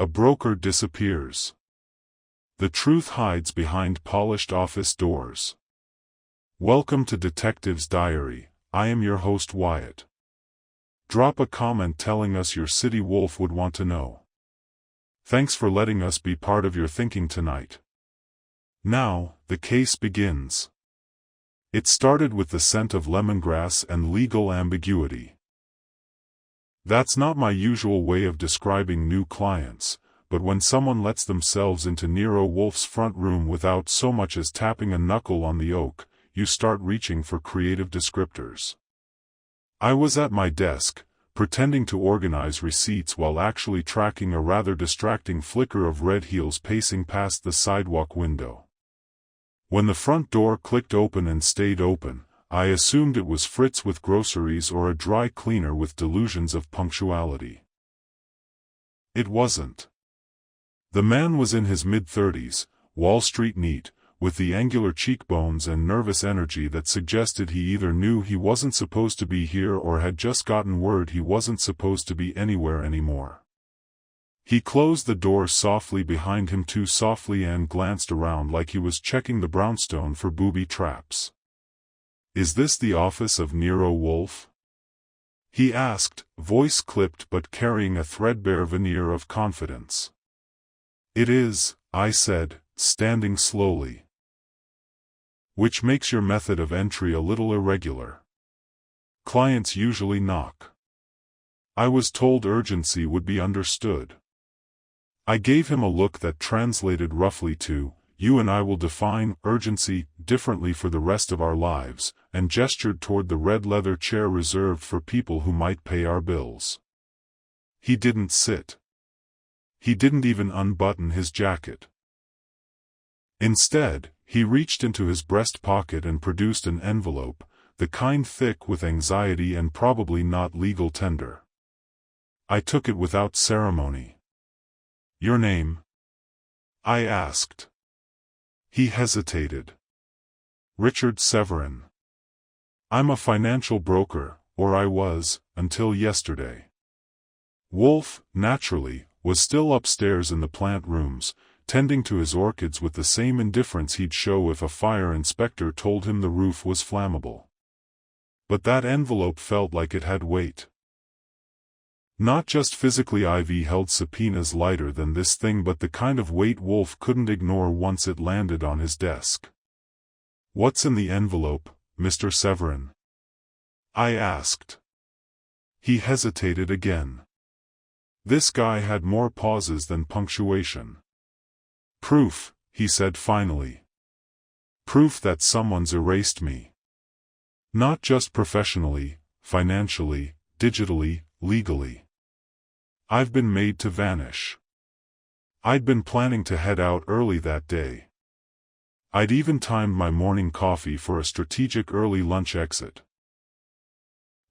A broker disappears. The truth hides behind polished office doors. Welcome to Detective's Diary. I am your host Wyatt. Drop a comment telling us your city wolf would want to know. Thanks for letting us be part of your thinking tonight. Now, the case begins. It started with the scent of lemongrass and legal ambiguity. That's not my usual way of describing new clients, but when someone lets themselves into Nero Wolfe's front room without so much as tapping a knuckle on the oak, you start reaching for creative descriptors. I was at my desk, pretending to organize receipts while actually tracking a rather distracting flicker of red heels pacing past the sidewalk window. When the front door clicked open and stayed open, I assumed it was Fritz with groceries or a dry cleaner with delusions of punctuality. It wasn't. The man was in his mid-30s, Wall Street neat, with the angular cheekbones and nervous energy that suggested he either knew he wasn't supposed to be here or had just gotten word he wasn't supposed to be anywhere anymore. He closed the door softly behind him, too softly, and glanced around like he was checking the brownstone for booby traps. "Is this the office of Nero Wolfe?" he asked, voice clipped but carrying a threadbare veneer of confidence. "It is," I said, standing slowly. "Which makes your method of entry a little irregular. Clients usually knock." I was told urgency would be understood. I gave him a look that translated roughly to, "You and I will define urgency differently for the rest of our lives," and gestured toward the red leather chair reserved for people who might pay our bills. He didn't sit. He didn't even unbutton his jacket. Instead, he reached into his breast pocket and produced an envelope, the kind thick with anxiety and probably not legal tender. I took it without ceremony. "Your name?" I asked. He hesitated. "Richard Severin. I'm a financial broker, or I was, until yesterday." Wolfe, naturally, was still upstairs in the plant rooms, tending to his orchids with the same indifference he'd show if a fire inspector told him the roof was flammable. But that envelope felt like it had weight. Not just physically. Ivy held subpoenas lighter than this thing, but the kind of weight Wolfe couldn't ignore once it landed on his desk. "What's in the envelope, Mr. Severin?" I asked. He hesitated again. This guy had more pauses than punctuation. "Proof," he said finally. "Proof that someone's erased me. Not just professionally, financially, digitally, legally. I've been made to vanish." I'd been planning to head out early that day. I'd even timed my morning coffee for a strategic early lunch exit.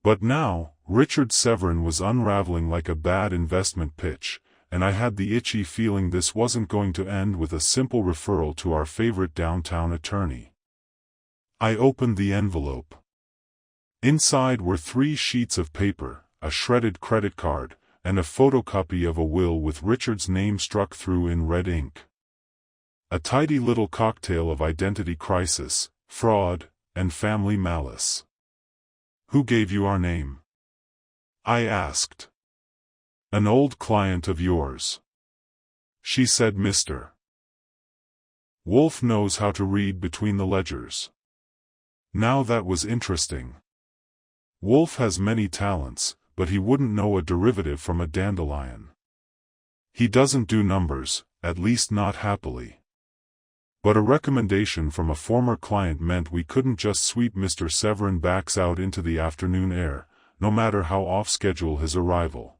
But now, Richard Severin was unraveling like a bad investment pitch, and I had the itchy feeling this wasn't going to end with a simple referral to our favorite downtown attorney. I opened the envelope. Inside were 3 sheets of paper, a shredded credit card, and a photocopy of a will with Richard's name struck through in red ink. A tidy little cocktail of identity crisis, fraud, and family malice. "Who gave you our name?" I asked. "An old client of yours." She said, "Mr. Wolfe knows how to read between the ledgers." Now that was interesting. Wolfe has many talents, but he wouldn't know a derivative from a dandelion. He doesn't do numbers, at least not happily. But a recommendation from a former client meant we couldn't just sweep Mr. Severin backs out into the afternoon air, no matter how off-schedule his arrival.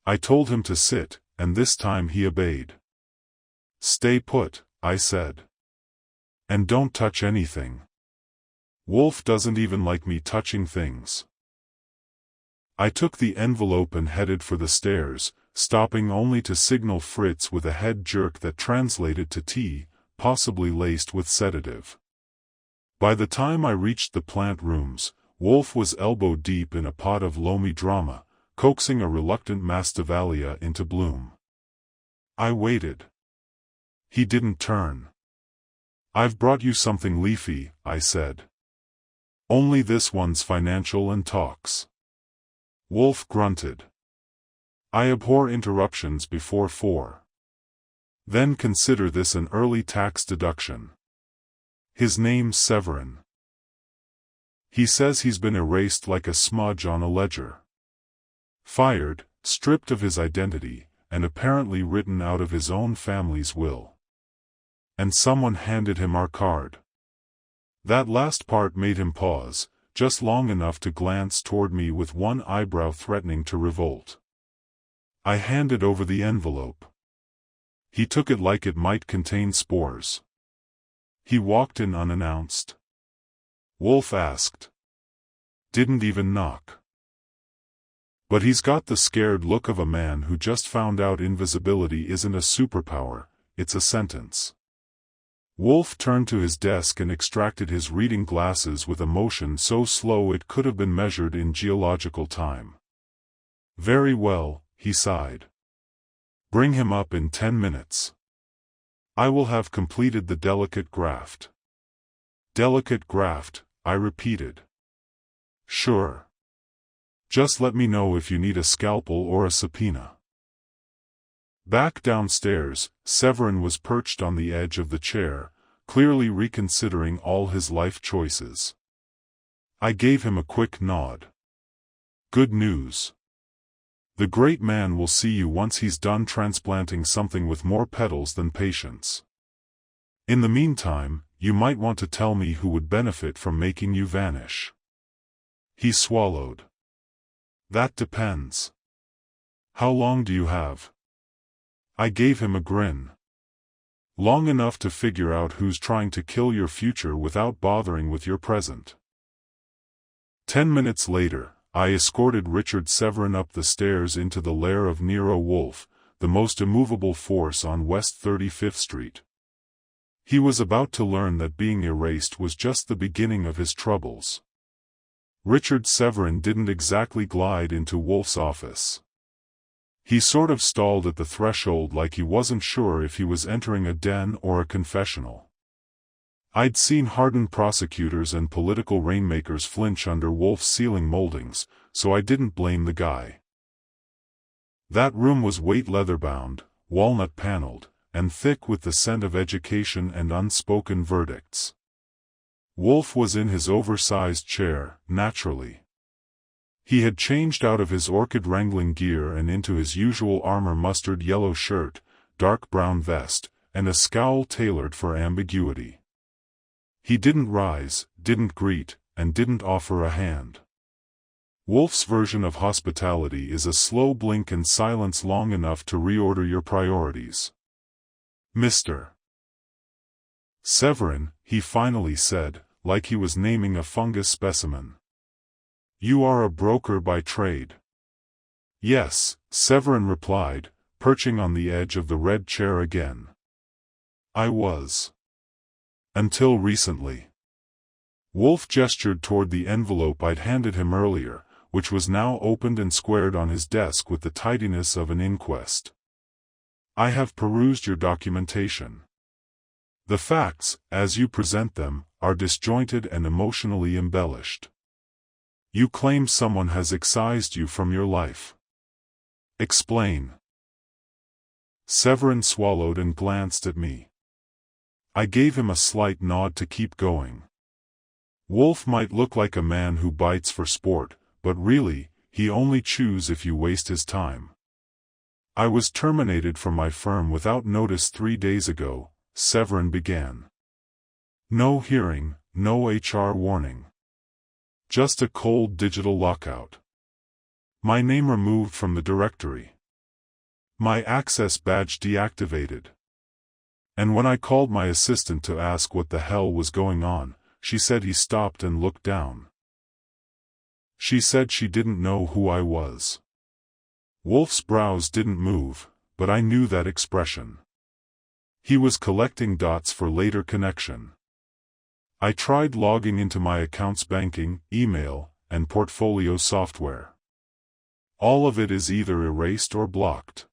I told him to sit, and this time he obeyed. "Stay put," I said. "And don't touch anything. Wolfe doesn't even like me touching things." I took the envelope and headed for the stairs, stopping only to signal Fritz with a head jerk that translated to tea, possibly laced with sedative. By the time I reached the plant rooms, Wolfe was elbow-deep in a pot of loamy drama, coaxing a reluctant masdevallia into bloom. I waited. He didn't turn. "I've brought you something leafy," I said. "Only this one's financial and talks." Wolfe grunted. "I abhor interruptions before 4. Then consider this an early tax deduction. His name's Severin. He says he's been erased like a smudge on a ledger. Fired, stripped of his identity, and apparently written out of his own family's will. And someone handed him our card." That last part made him pause, just long enough to glance toward me with one eyebrow threatening to revolt. I handed over the envelope. He took it like it might contain spores. He walked in unannounced. Wolfe asked. Didn't even knock. But he's got the scared look of a man who just found out invisibility isn't a superpower, it's a sentence. Wolfe turned to his desk and extracted his reading glasses with a motion so slow it could have been measured in geological time. "Very well," he sighed. "Bring him up in 10 minutes. I will have completed the delicate graft." "Delicate graft," I repeated. "Sure. Just let me know if you need a scalpel or a subpoena." Back downstairs, Severin was perched on the edge of the chair, clearly reconsidering all his life choices. I gave him a quick nod. "Good news. The great man will see you once he's done transplanting something with more petals than patience. In the meantime, you might want to tell me who would benefit from making you vanish." He swallowed. "That depends. How long do you have?" I gave him a grin. "Long enough to figure out who's trying to kill your future without bothering with your present." 10 minutes later, I escorted Richard Severin up the stairs into the lair of Nero Wolfe, the most immovable force on West 35th Street. He was about to learn that being erased was just the beginning of his troubles. Richard Severin didn't exactly glide into Wolfe's office. He sort of stalled at the threshold like he wasn't sure if he was entering a den or a confessional. I'd seen hardened prosecutors and political rainmakers flinch under Wolfe's ceiling moldings, so I didn't blame the guy. That room was weight leather-bound, walnut-paneled, and thick with the scent of education and unspoken verdicts. Wolfe was in his oversized chair, naturally. He had changed out of his orchid wrangling gear and into his usual armor mustard yellow shirt, dark brown vest, and a scowl tailored for ambiguity. He didn't rise, didn't greet, and didn't offer a hand. Wolfe's version of hospitality is a slow blink and silence long enough to reorder your priorities. "Mr. Severin," he finally said, like he was naming a fungus specimen. "You are a broker by trade." "Yes," Severin replied, perching on the edge of the red chair again. "I was. Until recently." Wolfe gestured toward the envelope I'd handed him earlier, which was now opened and squared on his desk with the tidiness of an inquest. "I have perused your documentation. The facts, as you present them, are disjointed and emotionally embellished. You claim someone has excised you from your life. Explain." Severin swallowed and glanced at me. I gave him a slight nod to keep going. Wolfe might look like a man who bites for sport, but really, he only chews if you waste his time. "I was terminated from my firm without notice 3 days ago," Severin began. "No hearing, no HR warning. Just a cold digital lockout. My name removed from the directory. My access badge deactivated. And when I called my assistant to ask what the hell was going on, she said he stopped and looked down. She said she didn't know who I was." Wolfe's brows didn't move, but I knew that expression. He was collecting dots for later connection. I tried logging into my account's banking, email, and portfolio software. All of it is either erased or blocked.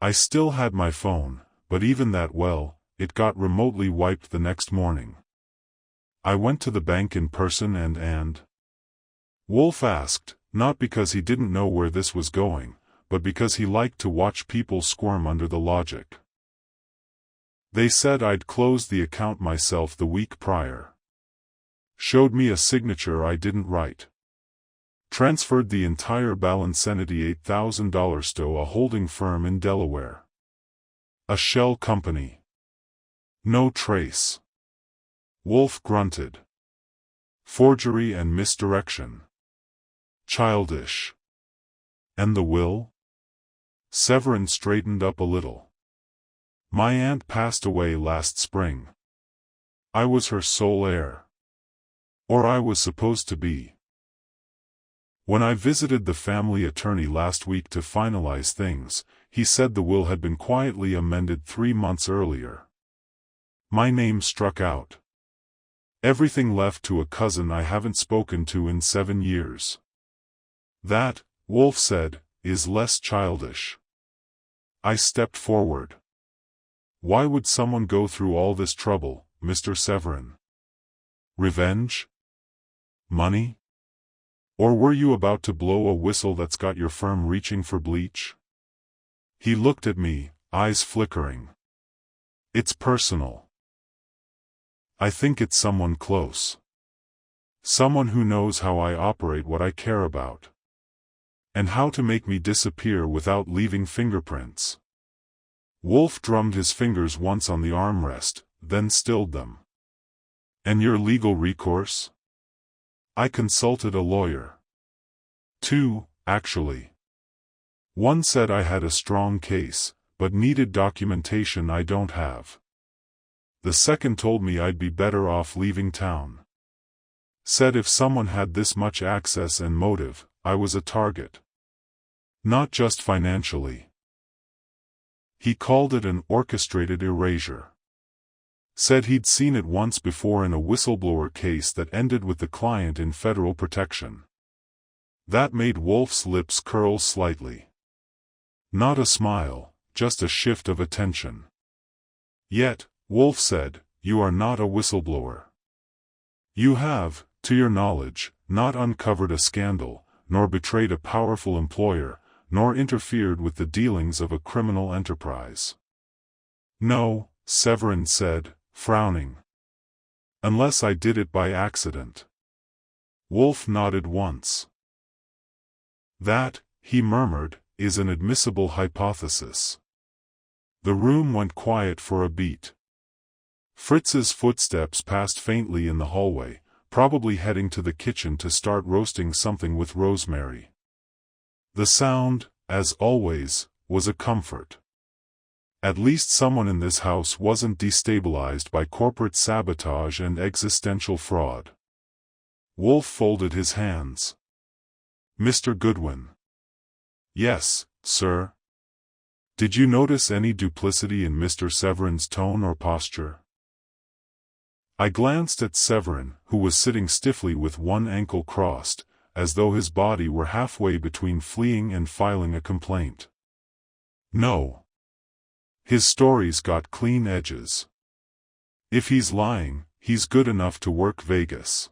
I still had my phone, but even that, well, it got remotely wiped the next morning. I went to the bank in person and Wolfe asked, not because he didn't know where this was going, but because he liked to watch people squirm under the logic. They said I'd closed the account myself the week prior. Showed me a signature I didn't write. Transferred the entire balance $78,000 to a holding firm in Delaware. A shell company. No trace. Wolfe grunted. Forgery and misdirection. Childish. And the will? Severin straightened up a little. My aunt passed away last spring. I was her sole heir. Or I was supposed to be. When I visited the family attorney last week to finalize things, he said the will had been quietly amended 3 months earlier. My name struck out. Everything left to a cousin I haven't spoken to in 7 years. That, Wolfe said, is less childish. I stepped forward. Why would someone go through all this trouble, Mr. Severin? Revenge? Money? Or were you about to blow a whistle that's got your firm reaching for bleach? He looked at me, eyes flickering. It's personal. I think it's someone close. Someone who knows how I operate, what I care about. And how to make me disappear without leaving fingerprints. Wolfe drummed his fingers once on the armrest, then stilled them. And your legal recourse? I consulted a lawyer. 2, actually. One said I had a strong case, but needed documentation I don't have. The second told me I'd be better off leaving town. Said if someone had this much access and motive, I was a target. Not just financially. He called it an orchestrated erasure. Said he'd seen it once before in a whistleblower case that ended with the client in federal protection. That made Wolfe's lips curl slightly. Not a smile, just a shift of attention. Yet, Wolfe said, you are not a whistleblower. You have, to your knowledge, not uncovered a scandal, nor betrayed a powerful employer, nor interfered with the dealings of a criminal enterprise. No, Severin said, frowning. Unless I did it by accident. Wolfe nodded once. That, he murmured, is an admissible hypothesis. The room went quiet for a beat. Fritz's footsteps passed faintly in the hallway, probably heading to the kitchen to start roasting something with rosemary. The sound, as always, was a comfort. At least someone in this house wasn't destabilized by corporate sabotage and existential fraud. Wolfe folded his hands. Mr. Goodwin. Yes, sir. Did you notice any duplicity in Mr. Severin's tone or posture? I glanced at Severin, who was sitting stiffly with one ankle crossed, as though his body were halfway between fleeing and filing a complaint. No. His story's got clean edges. If he's lying, he's good enough to work Vegas.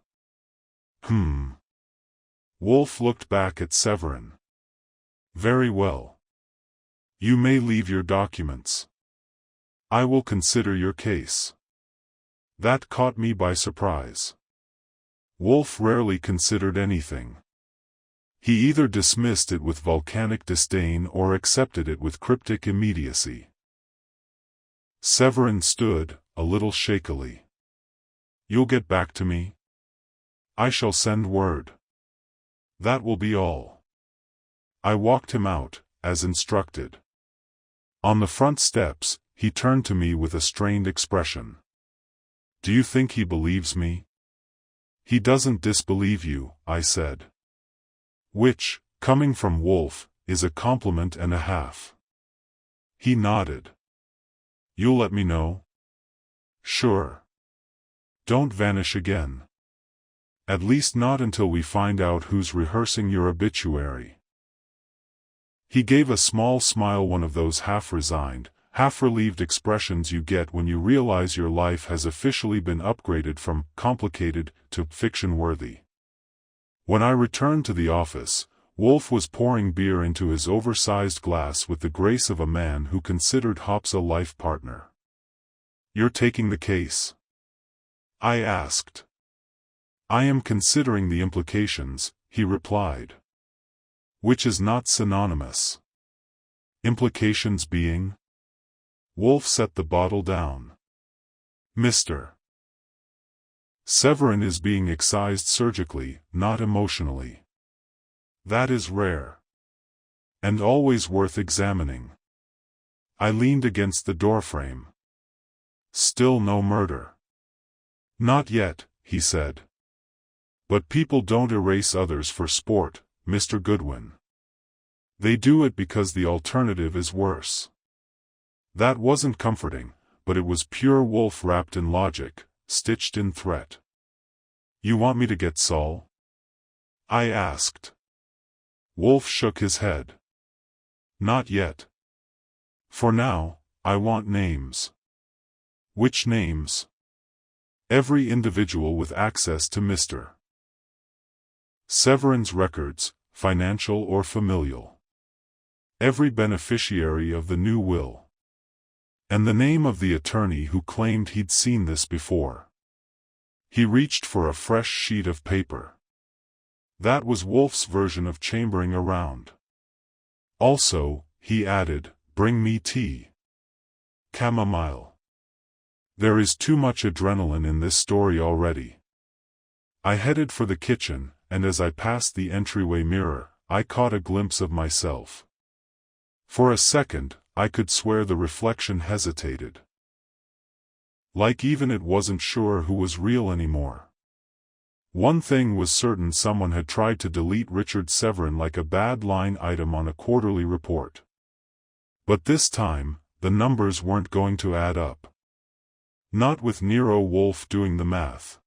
Wolfe looked back at Severin. Very well. You may leave your documents. I will consider your case. That caught me by surprise. Wolfe rarely considered anything. He either dismissed it with volcanic disdain or accepted it with cryptic immediacy. Severin stood, a little shakily. You'll get back to me? I shall send word. That will be all. I walked him out, as instructed. On the front steps, he turned to me with a strained expression. Do you think he believes me? He doesn't disbelieve you, I said. Which, coming from Wolfe, is a compliment and a half. He nodded. You'll let me know? Sure. Don't vanish again. At least not until we find out who's rehearsing your obituary. He gave a small smile, one of those half-resigned, half-relieved expressions you get when you realize your life has officially been upgraded from complicated to fiction-worthy. When I returned to the office, Wolfe was pouring beer into his oversized glass with the grace of a man who considered hops a life partner. "You're taking the case?" I asked. "I am considering the implications," he replied. "Which is not synonymous." "Implications being?" Wolfe set the bottle down. "Mr. Severin is being excised surgically, not emotionally. That is rare. And always worth examining." I leaned against the doorframe. "Still no murder?" "Not yet," he said. "But people don't erase others for sport, Mr. Goodwin. They do it because the alternative is worse." That wasn't comforting, but it was pure Wolfe wrapped in logic, stitched in threat. "You want me to get Saul?" I asked. Wolfe shook his head. "Not yet. For now, I want names." "Which names?" "Every individual with access to Mr. Severin's records, financial or familial. Every beneficiary of the new will. And the name of the attorney who claimed he'd seen this before." He reached for a fresh sheet of paper. That was Wolfe's version of chambering around. "Also," he added, "bring me tea. Chamomile. There is too much adrenaline in this story already." I headed for the kitchen, and as I passed the entryway mirror, I caught a glimpse of myself. For a second, I could swear the reflection hesitated. Like even it wasn't sure who was real anymore. One thing was certain, someone had tried to delete Richard Severin like a bad line item on a quarterly report. But this time, the numbers weren't going to add up. Not with Nero Wolfe doing the math.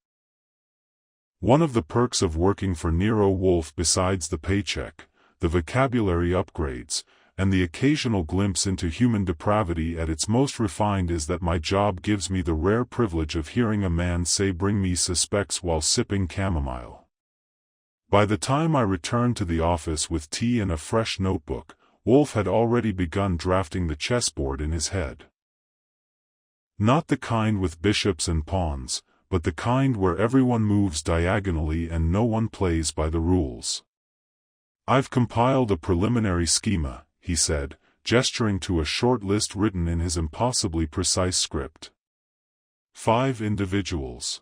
One of the perks of working for Nero Wolfe, besides the paycheck, the vocabulary upgrades, and the occasional glimpse into human depravity at its most refined, is that my job gives me the rare privilege of hearing a man say "bring me suspects" while sipping chamomile. By the time I returned to the office with tea and a fresh notebook, Wolfe had already begun drafting the chessboard in his head. Not the kind with bishops and pawns, but the kind where everyone moves diagonally and no one plays by the rules. "I've compiled a preliminary schema," he said, gesturing to a short list written in his impossibly precise script. 5 individuals.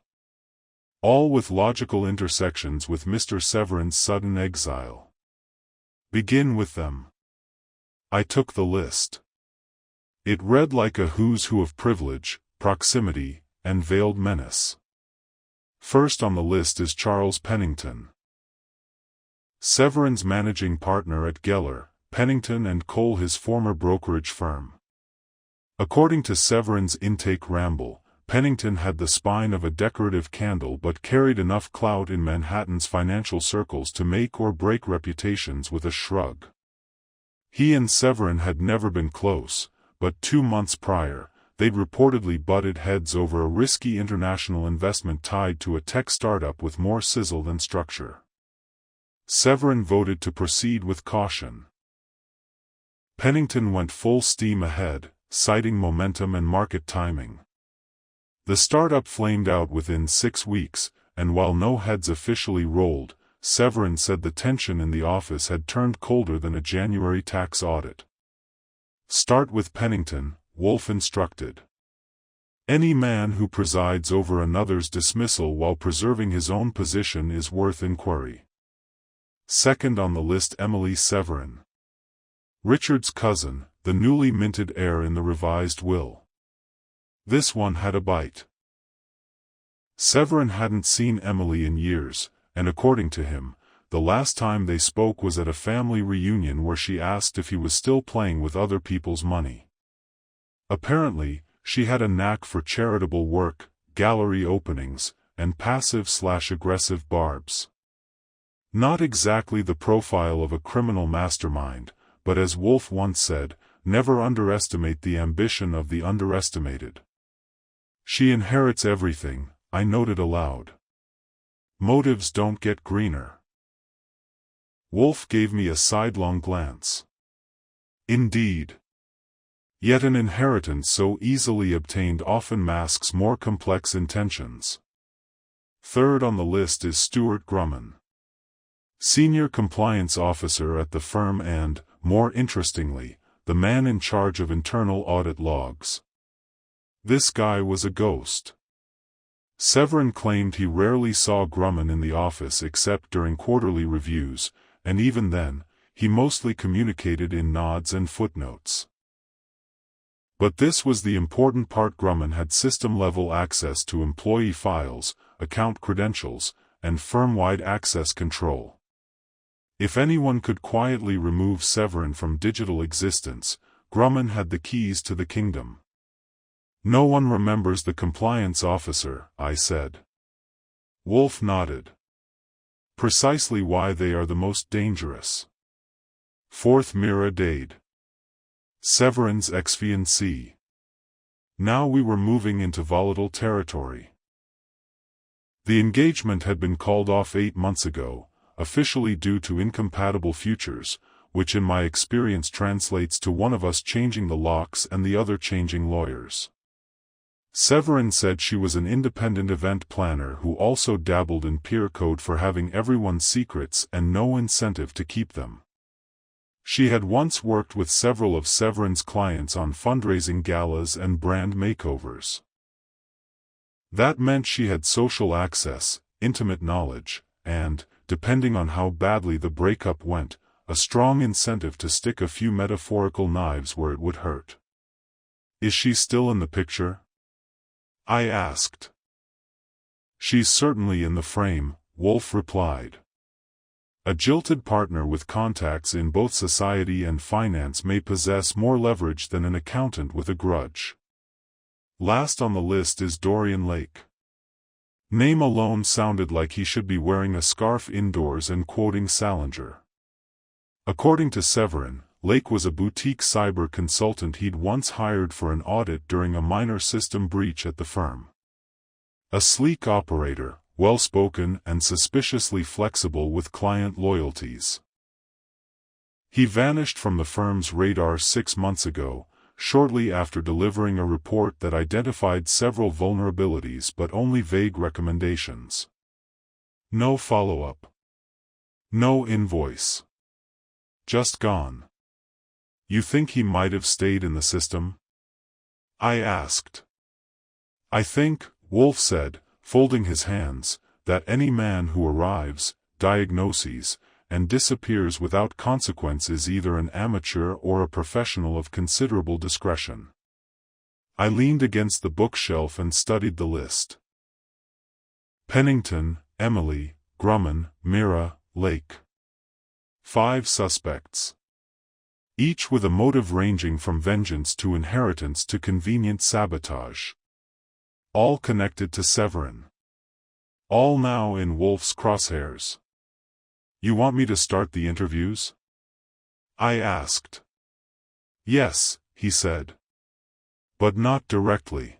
All with logical intersections with Mr. Severin's sudden exile. Begin with them. I took the list. It read like a who's who of privilege, proximity, and veiled menace. First on the list is Charles Pennington, Severin's managing partner at Geller, Pennington & Cole, his former brokerage firm. According to Severin's intake ramble, Pennington had the spine of a decorative candle but carried enough clout in Manhattan's financial circles to make or break reputations with a shrug. He and Severin had never been close, but 2 months prior, they'd reportedly butted heads over a risky international investment tied to a tech startup with more sizzle than structure. Severin voted to proceed with caution. Pennington went full steam ahead, citing momentum and market timing. The startup flamed out within 6 weeks, and while no heads officially rolled, Severin said the tension in the office had turned colder than a January tax audit. Start with Pennington, Wolfe instructed. Any man who presides over another's dismissal while preserving his own position is worth inquiry. Second on the list, Emily Severin, Richard's cousin, the newly minted heir in the revised will. This one had a bite. Severin hadn't seen Emily in years, and according to him, the last time they spoke was at a family reunion where she asked if he was still playing with other people's money. Apparently, she had a knack for charitable work, gallery openings, and passive/aggressive barbs. Not exactly the profile of a criminal mastermind, but as Wolfe once said, never underestimate the ambition of the underestimated. She inherits everything, I noted aloud. Motives don't get greener. Wolfe gave me a sidelong glance. Indeed. Yet an inheritance so easily obtained often masks more complex intentions. Third on the list is Stuart Grumman, senior compliance officer at the firm and, more interestingly, the man in charge of internal audit logs. This guy was a ghost. Severin claimed he rarely saw Grumman in the office except during quarterly reviews, and even then, he mostly communicated in nods and footnotes. But this was the important part: Grumman had system-level access to employee files, account credentials, and firm-wide access control. If anyone could quietly remove Severin from digital existence, Grumman had the keys to the kingdom. No one remembers the compliance officer, I said. Wolfe nodded. Precisely why they are the most dangerous. Fourth Mira Dade. Severin's ex-fiancée. Now we were moving into volatile territory. The engagement had been called off 8 months ago, officially due to incompatible futures, which in my experience translates to one of us changing the locks and the other changing lawyers. Severin said she was an independent event planner who also dabbled in peer code for having everyone's secrets and no incentive to keep them. She had once worked with several of Severin's clients on fundraising galas and brand makeovers. That meant she had social access, intimate knowledge, and, depending on how badly the breakup went, a strong incentive to stick a few metaphorical knives where it would hurt. Is she still in the picture? I asked. She's certainly in the frame, Wolfe replied. A jilted partner with contacts in both society and finance may possess more leverage than an accountant with a grudge. Last on the list is Dorian Lake. Name alone sounded like he should be wearing a scarf indoors and quoting Salinger. According to Severin, Lake was a boutique cyber consultant he'd once hired for an audit during a minor system breach at the firm. A sleek operator, well-spoken and suspiciously flexible with client loyalties. He vanished from the firm's radar 6 months ago, shortly after delivering a report that identified several vulnerabilities but only vague recommendations. No follow-up. No invoice. Just gone. You think he might have stayed in the system? I asked. I think, Wolfe said, folding his hands, that any man who arrives, diagnoses, and disappears without consequence is either an amateur or a professional of considerable discretion. I leaned against the bookshelf and studied the list. Pennington, Emily, Grumman, Mira, Lake. 5 suspects. Each with a motive ranging from vengeance to inheritance to convenient sabotage. All connected to Severin. All now in Wolfe's crosshairs. You want me to start the interviews? I asked. Yes, he said. But not directly.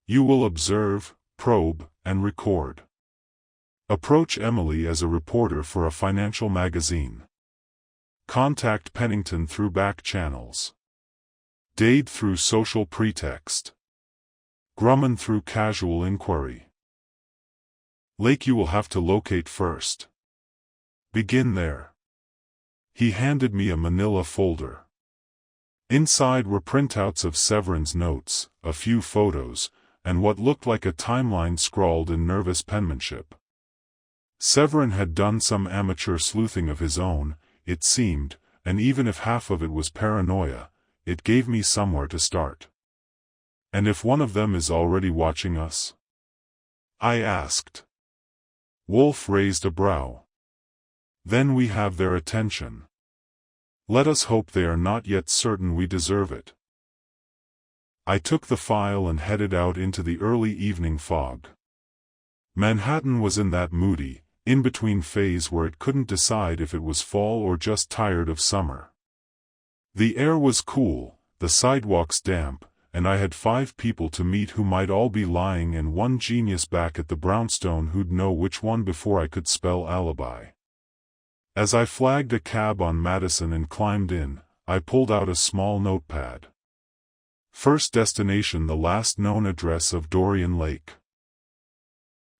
You will observe, probe, and record. Approach Emily as a reporter for a financial magazine. Contact Pennington through back channels. Dade through social pretext. Grumman through casual inquiry. Lake you will have to locate first. Begin there. He handed me a manila folder. Inside were printouts of Severin's notes, a few photos, and what looked like a timeline scrawled in nervous penmanship. Severin had done some amateur sleuthing of his own, it seemed, and even if half of it was paranoia, it gave me somewhere to start. And if one of them is already watching us? I asked. Wolfe raised a brow. Then we have their attention. Let us hope they are not yet certain we deserve it. I took the file and headed out into the early evening fog. Manhattan was in that moody, in-between phase where it couldn't decide if it was fall or just tired of summer. The air was cool, the sidewalks damp, and I had 5 people to meet who might all be lying and one genius back at the brownstone who'd know which one before I could spell alibi. As I flagged a cab on Madison and climbed in, I pulled out a small notepad. First destination: the last known address of Dorian Lake.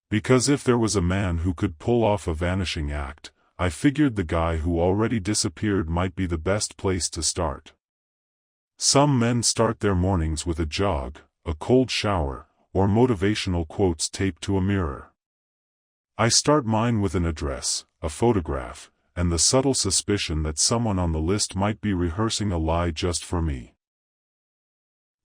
Because if there was a man who could pull off a vanishing act, I figured the guy who already disappeared might be the best place to start. Some men start their mornings with a jog, a cold shower, or motivational quotes taped to a mirror. I start mine with an address, a photograph, and the subtle suspicion that someone on the list might be rehearsing a lie just for me.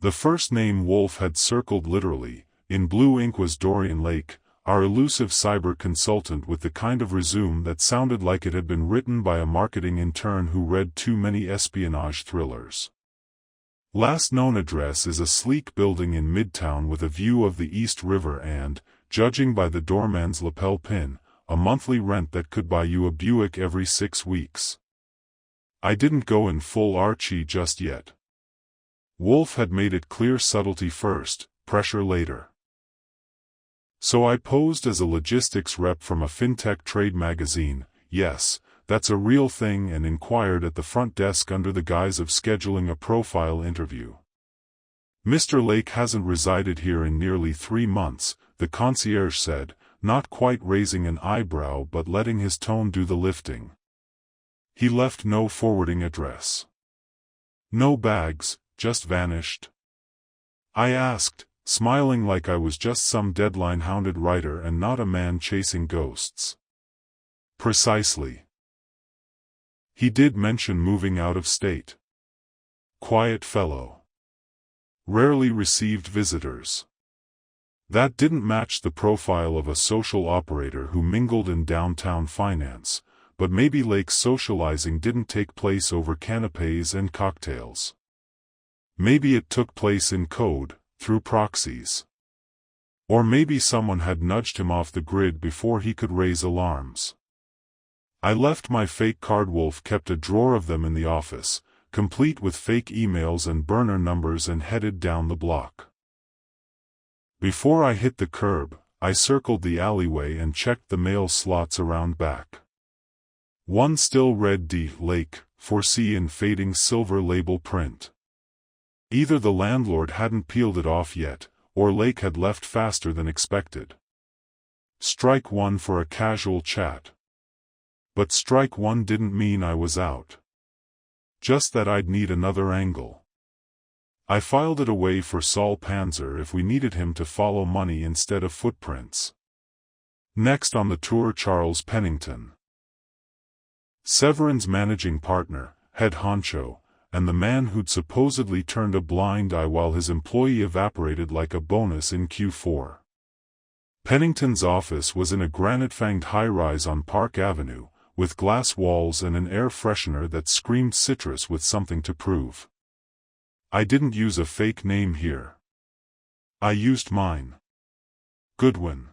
The first name Wolfe had circled literally, in blue ink, was Dorian Lake, our elusive cyber consultant with the kind of resume that sounded like it had been written by a marketing intern who read too many espionage thrillers. Last known address is a sleek building in Midtown with a view of the East River and, judging by the doorman's lapel pin, a monthly rent that could buy you a Buick every 6 weeks. I didn't go in full Archie just yet. Wolfe had made it clear: subtlety first, pressure later. So I posed as a logistics rep from a fintech trade magazine, yes, that's a real thing, and inquired at the front desk under the guise of scheduling a profile interview. "Mr. Lake hasn't resided here in nearly 3 months, the concierge said, not quite raising an eyebrow but letting his tone do the lifting. He left no forwarding address. No bags, just vanished." I asked, smiling like I was just some deadline-hounded writer and not a man chasing ghosts. "Precisely. He did mention moving out of state. Quiet fellow. Rarely received visitors." That didn't match the profile of a social operator who mingled in downtown finance, but maybe Lake's socializing didn't take place over canapés and cocktails. Maybe it took place in code, through proxies. Or maybe someone had nudged him off the grid before he could raise alarms. I left my fake card. Wolfe kept a drawer of them in the office, complete with fake emails and burner numbers, and headed down the block. Before I hit the curb, I circled the alleyway and checked the mail slots around back. One still read D. Lake, 4C in fading silver label print. Either the landlord hadn't peeled it off yet, or Lake had left faster than expected. Strike one for a casual chat. But strike one didn't mean I was out. Just that I'd need another angle. I filed it away for Saul Panzer if we needed him to follow money instead of footprints. Next on the tour, Charles Pennington. Severin's managing partner, head honcho, and the man who'd supposedly turned a blind eye while his employee evaporated like a bonus in Q4. Pennington's office was in a granite-fanged high-rise on Park Avenue, with glass walls and an air freshener that screamed citrus with something to prove. I didn't use a fake name here. I used mine. Goodwin.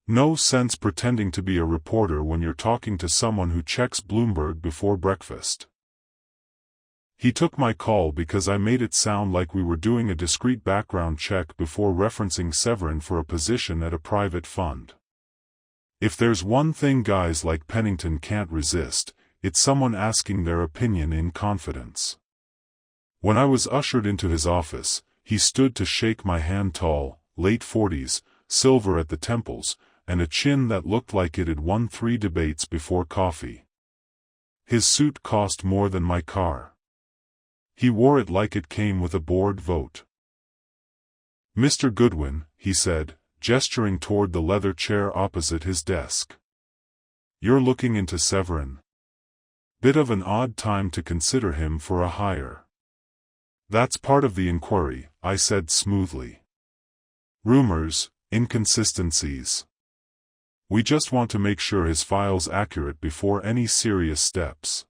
No sense pretending to be a reporter when you're talking to someone who checks Bloomberg before breakfast. He took my call because I made it sound like we were doing a discreet background check before referencing Severin for a position at a private fund. If there's one thing guys like Pennington can't resist, it's someone asking their opinion in confidence. When I was ushered into his office, he stood to shake my hand, tall, late 40s, silver at the temples, and a chin that looked like it had won 3 debates before coffee. His suit cost more than my car. He wore it like it came with a board vote. "Mr. Goodwin," he said, gesturing toward the leather chair opposite his desk. "You're looking into Severin. Bit of an odd time to consider him for a hire." "That's part of the inquiry," I said smoothly. "Rumors, inconsistencies. We just want to make sure his file's accurate before any serious steps."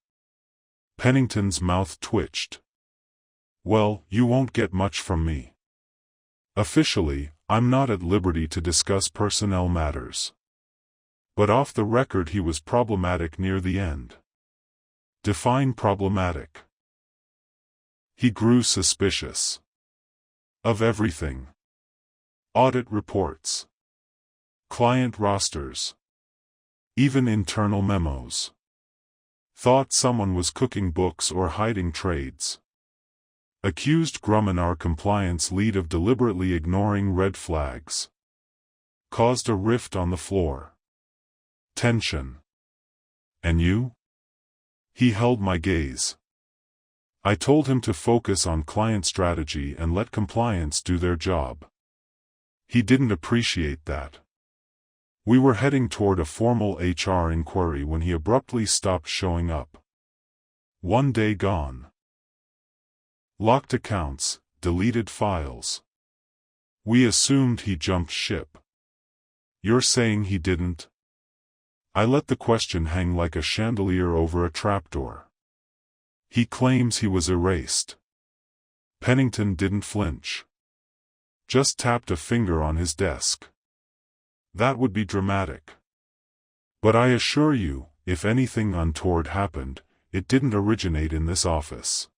Pennington's mouth twitched. "Well, you won't get much from me. Officially, I'm not at liberty to discuss personnel matters. But off the record he was problematic near the end." "Define problematic." He grew suspicious. Of everything. Audit reports. Client rosters. Even internal memos. Thought someone was cooking books or hiding trades. Accused Grumman, our compliance lead, of deliberately ignoring red flags. Caused a rift on the floor. Tension. And you? He held my gaze. I told him to focus on client strategy and let compliance do their job. He didn't appreciate that. We were heading toward a formal HR inquiry when he abruptly stopped showing up. One day gone. Locked accounts, deleted files. We assumed he jumped ship. You're saying he didn't? I let the question hang like a chandelier over a trapdoor. He claims he was erased. Pennington didn't flinch. Just tapped a finger on his desk. That would be dramatic. But I assure you, if anything untoward happened, it didn't originate in this office.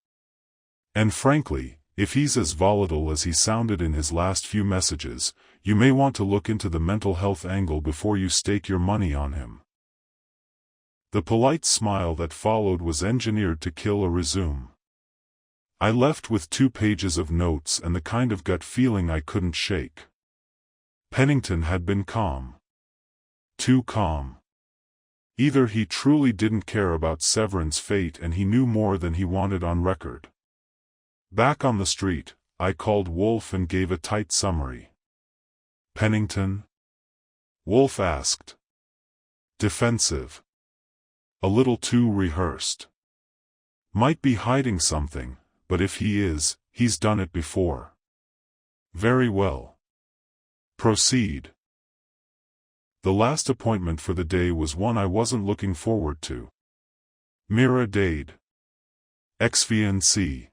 And frankly, if he's as volatile as he sounded in his last few messages, you may want to look into the mental health angle before you stake your money on him. The polite smile that followed was engineered to kill a resume. I left with 2 pages of notes and the kind of gut feeling I couldn't shake. Pennington had been calm. Too calm. Either he truly didn't care about Severin's fate and he knew more than he wanted on record. Back on the street, I called Wolfe and gave a tight summary. Pennington? Wolfe asked. Defensive. A little too rehearsed. Might be hiding something, but if he is, he's done it before. Very well. Proceed. The last appointment for the day was one I wasn't looking forward to. Mira Dade. XVNC.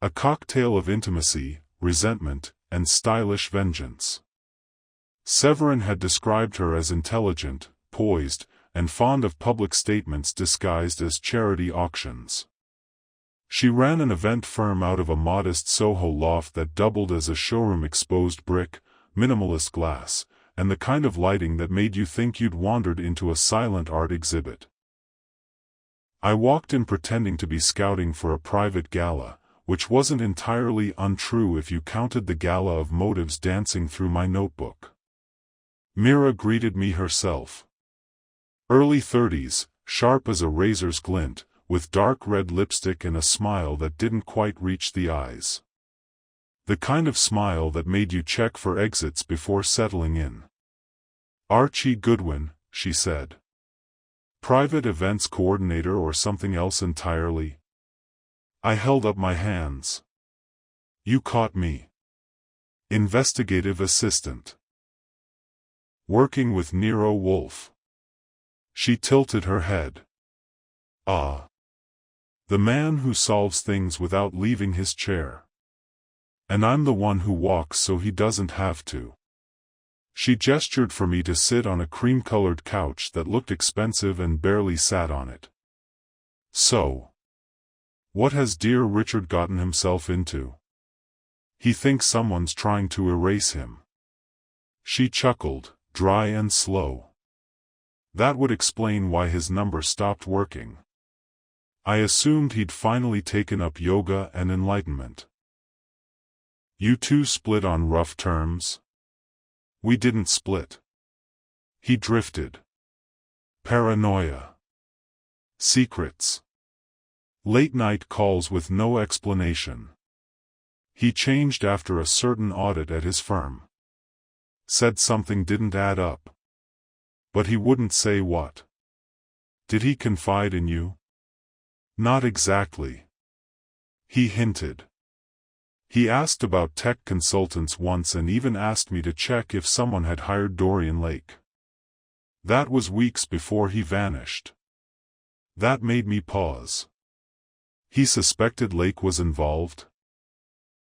A cocktail of intimacy, resentment, and stylish vengeance. Severin had described her as intelligent, poised, and fond of public statements disguised as charity auctions. She ran an event firm out of a modest Soho loft that doubled as a showroom, exposed brick, minimalist glass, and the kind of lighting that made you think you'd wandered into a silent art exhibit. I walked in pretending to be scouting for a private gala, which wasn't entirely untrue if you counted the gala of motives dancing through my notebook. Mira greeted me herself. Early 30s, sharp as a razor's glint, with dark red lipstick and a smile that didn't quite reach the eyes. The kind of smile that made you check for exits before settling in. Archie Goodwin, she said. Private events coordinator or something else entirely? I held up my hands. You caught me. Investigative assistant. Working with Nero Wolfe. She tilted her head. Ah. The man who solves things without leaving his chair. And I'm the one who walks so he doesn't have to. She gestured for me to sit on a cream-colored couch that looked expensive and barely sat on it. So. What has dear Richard gotten himself into? He thinks someone's trying to erase him. She chuckled, dry and slow. That would explain why his number stopped working. I assumed he'd finally taken up yoga and enlightenment. You two split on rough terms? We didn't split. He drifted. Paranoia. Secrets. Late-night calls with no explanation. He changed after a certain audit at his firm. Said something didn't add up. But he wouldn't say what. Did he confide in you? Not exactly. He hinted. He asked about tech consultants once and even asked me to check if someone had hired Dorian Lake. That was weeks before he vanished. That made me pause. He suspected Lake was involved?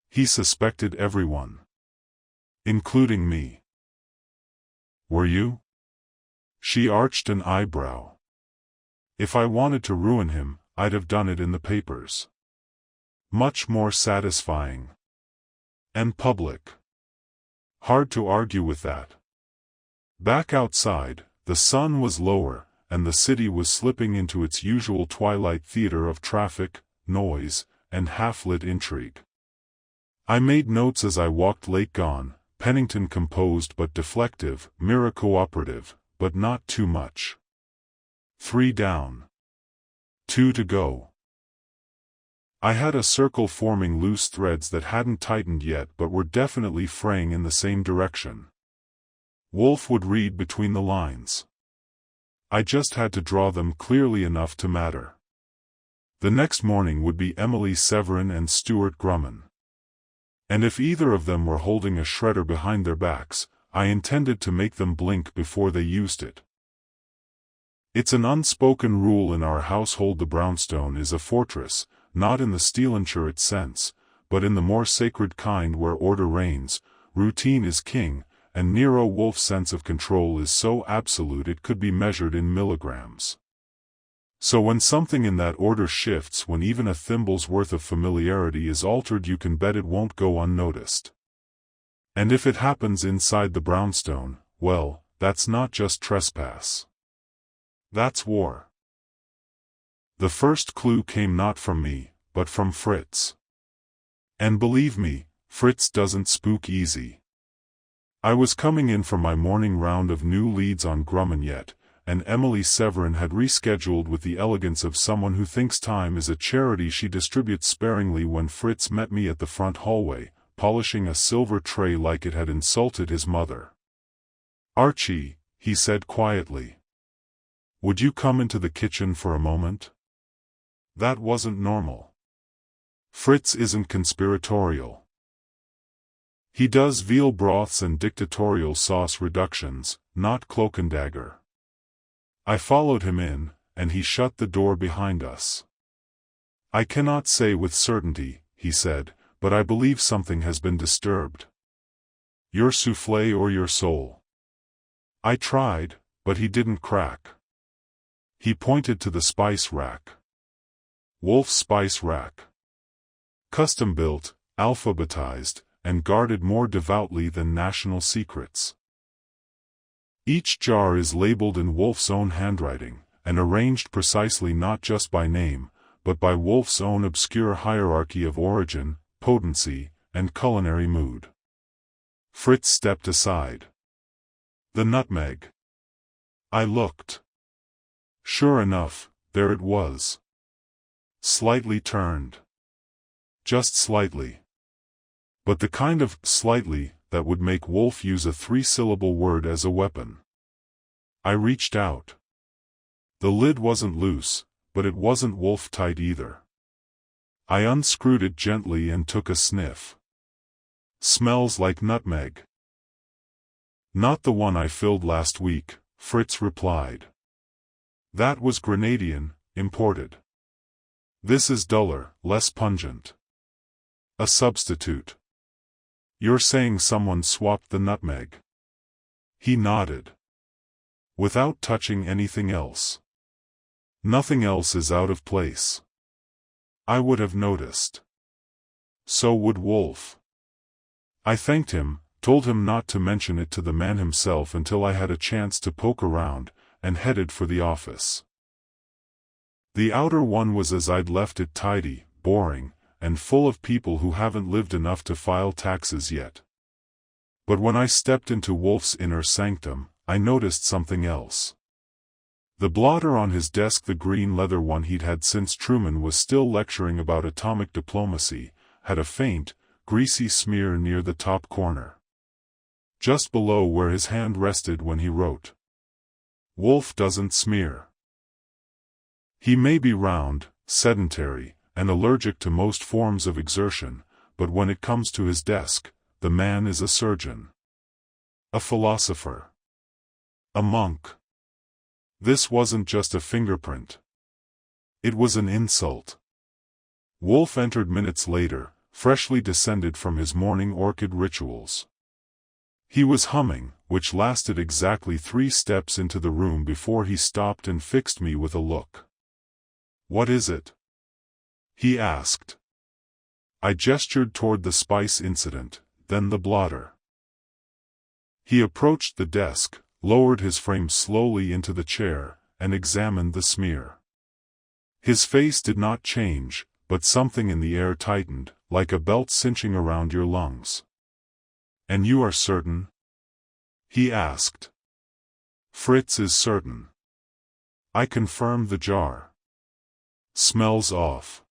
He suspected everyone. Including me. Were you? She arched an eyebrow. If I wanted to ruin him, I'd have done it in the papers. Much more satisfying. And public. Hard to argue with that. Back outside, the sun was lower, and the city was slipping into its usual twilight theater of traffic, noise, and half-lit intrigue. I made notes as I walked Lake Gone, Pennington composed but deflective, Mira cooperative, but not too much. 3 down. 2 to go. I had a circle forming loose threads that hadn't tightened yet but were definitely fraying in the same direction. Wolfe would read between the lines. I just had to draw them clearly enough to matter. The next morning would be Emily Severin and Stuart Grumman. And if either of them were holding a shredder behind their backs, I intended to make them blink before they used it. It's an unspoken rule in our household: the brownstone is a fortress, not in the Stielenchurch sense, but in the more sacred kind where order reigns, routine is king, and Nero Wolfe's sense of control is so absolute it could be measured in milligrams. So when something in that order shifts, when even a thimble's worth of familiarity is altered, you can bet it won't go unnoticed. And if it happens inside the brownstone, well, that's not just trespass. That's war. The first clue came not from me, but from Fritz. And believe me, Fritz doesn't spook easy. I was coming in from my morning round of new leads on Grumman yet, and Emily Severin had rescheduled with the elegance of someone who thinks time is a charity she distributes sparingly when Fritz met me at the front hallway, polishing a silver tray like it had insulted his mother. "Archie," he said quietly. "Would you come into the kitchen for a moment?" That wasn't normal. Fritz isn't conspiratorial. He does veal broths and dictatorial sauce reductions, not cloak and dagger. I followed him in, and he shut the door behind us. "I cannot say with certainty," he said, "but I believe something has been disturbed. Your soufflé or your soul?" I tried, but he didn't crack. He pointed to the spice rack. Wolfe's spice rack. Custom-built, alphabetized, and guarded more devoutly than national secrets. Each jar is labeled in Wolfe's own handwriting, and arranged precisely not just by name, but by Wolfe's own obscure hierarchy of origin, potency, and culinary mood. Fritz stepped aside. "The nutmeg." I looked. Sure enough, there it was. Slightly turned. Just slightly. But the kind of slightly that would make Wolfe use a 3-syllable word as a weapon. I reached out. The lid wasn't loose, but it wasn't Wolfe-tight either. I unscrewed it gently and took a sniff. "Smells like nutmeg." "Not the one I filled last week," Fritz replied. "That was Grenadian, imported. This is duller, less pungent. A substitute." "You're saying someone swapped the nutmeg?" He nodded. "Without touching anything else. Nothing else is out of place. I would have noticed. So would Wolfe." I thanked him, told him not to mention it to the man himself until I had a chance to poke around, and headed for the office. The outer one was as I'd left it: tidy, boring, and full of people who haven't lived enough to file taxes yet. But when I stepped into Wolfe's inner sanctum, I noticed something else. The blotter on his desk, the green leather one he'd had since Truman was still lecturing about atomic diplomacy, had a faint, greasy smear near the top corner. Just below where his hand rested when he wrote. Wolfe doesn't smear. He may be round, sedentary, and allergic to most forms of exertion, but when it comes to his desk, the man is a surgeon. A philosopher. A monk. This wasn't just a fingerprint. It was an insult. Wolfe entered minutes later, freshly descended from his morning orchid rituals. He was humming, which lasted exactly 3 steps into the room before he stopped and fixed me with a look. "What is it?" he asked. I gestured toward the spice incident, then the blotter. He approached the desk, lowered his frame slowly into the chair, and examined the smear. His face did not change, but something in the air tightened, like a belt cinching around your lungs. "And you are certain?" he asked. "Fritz is certain." I confirmed the jar. "Smells off.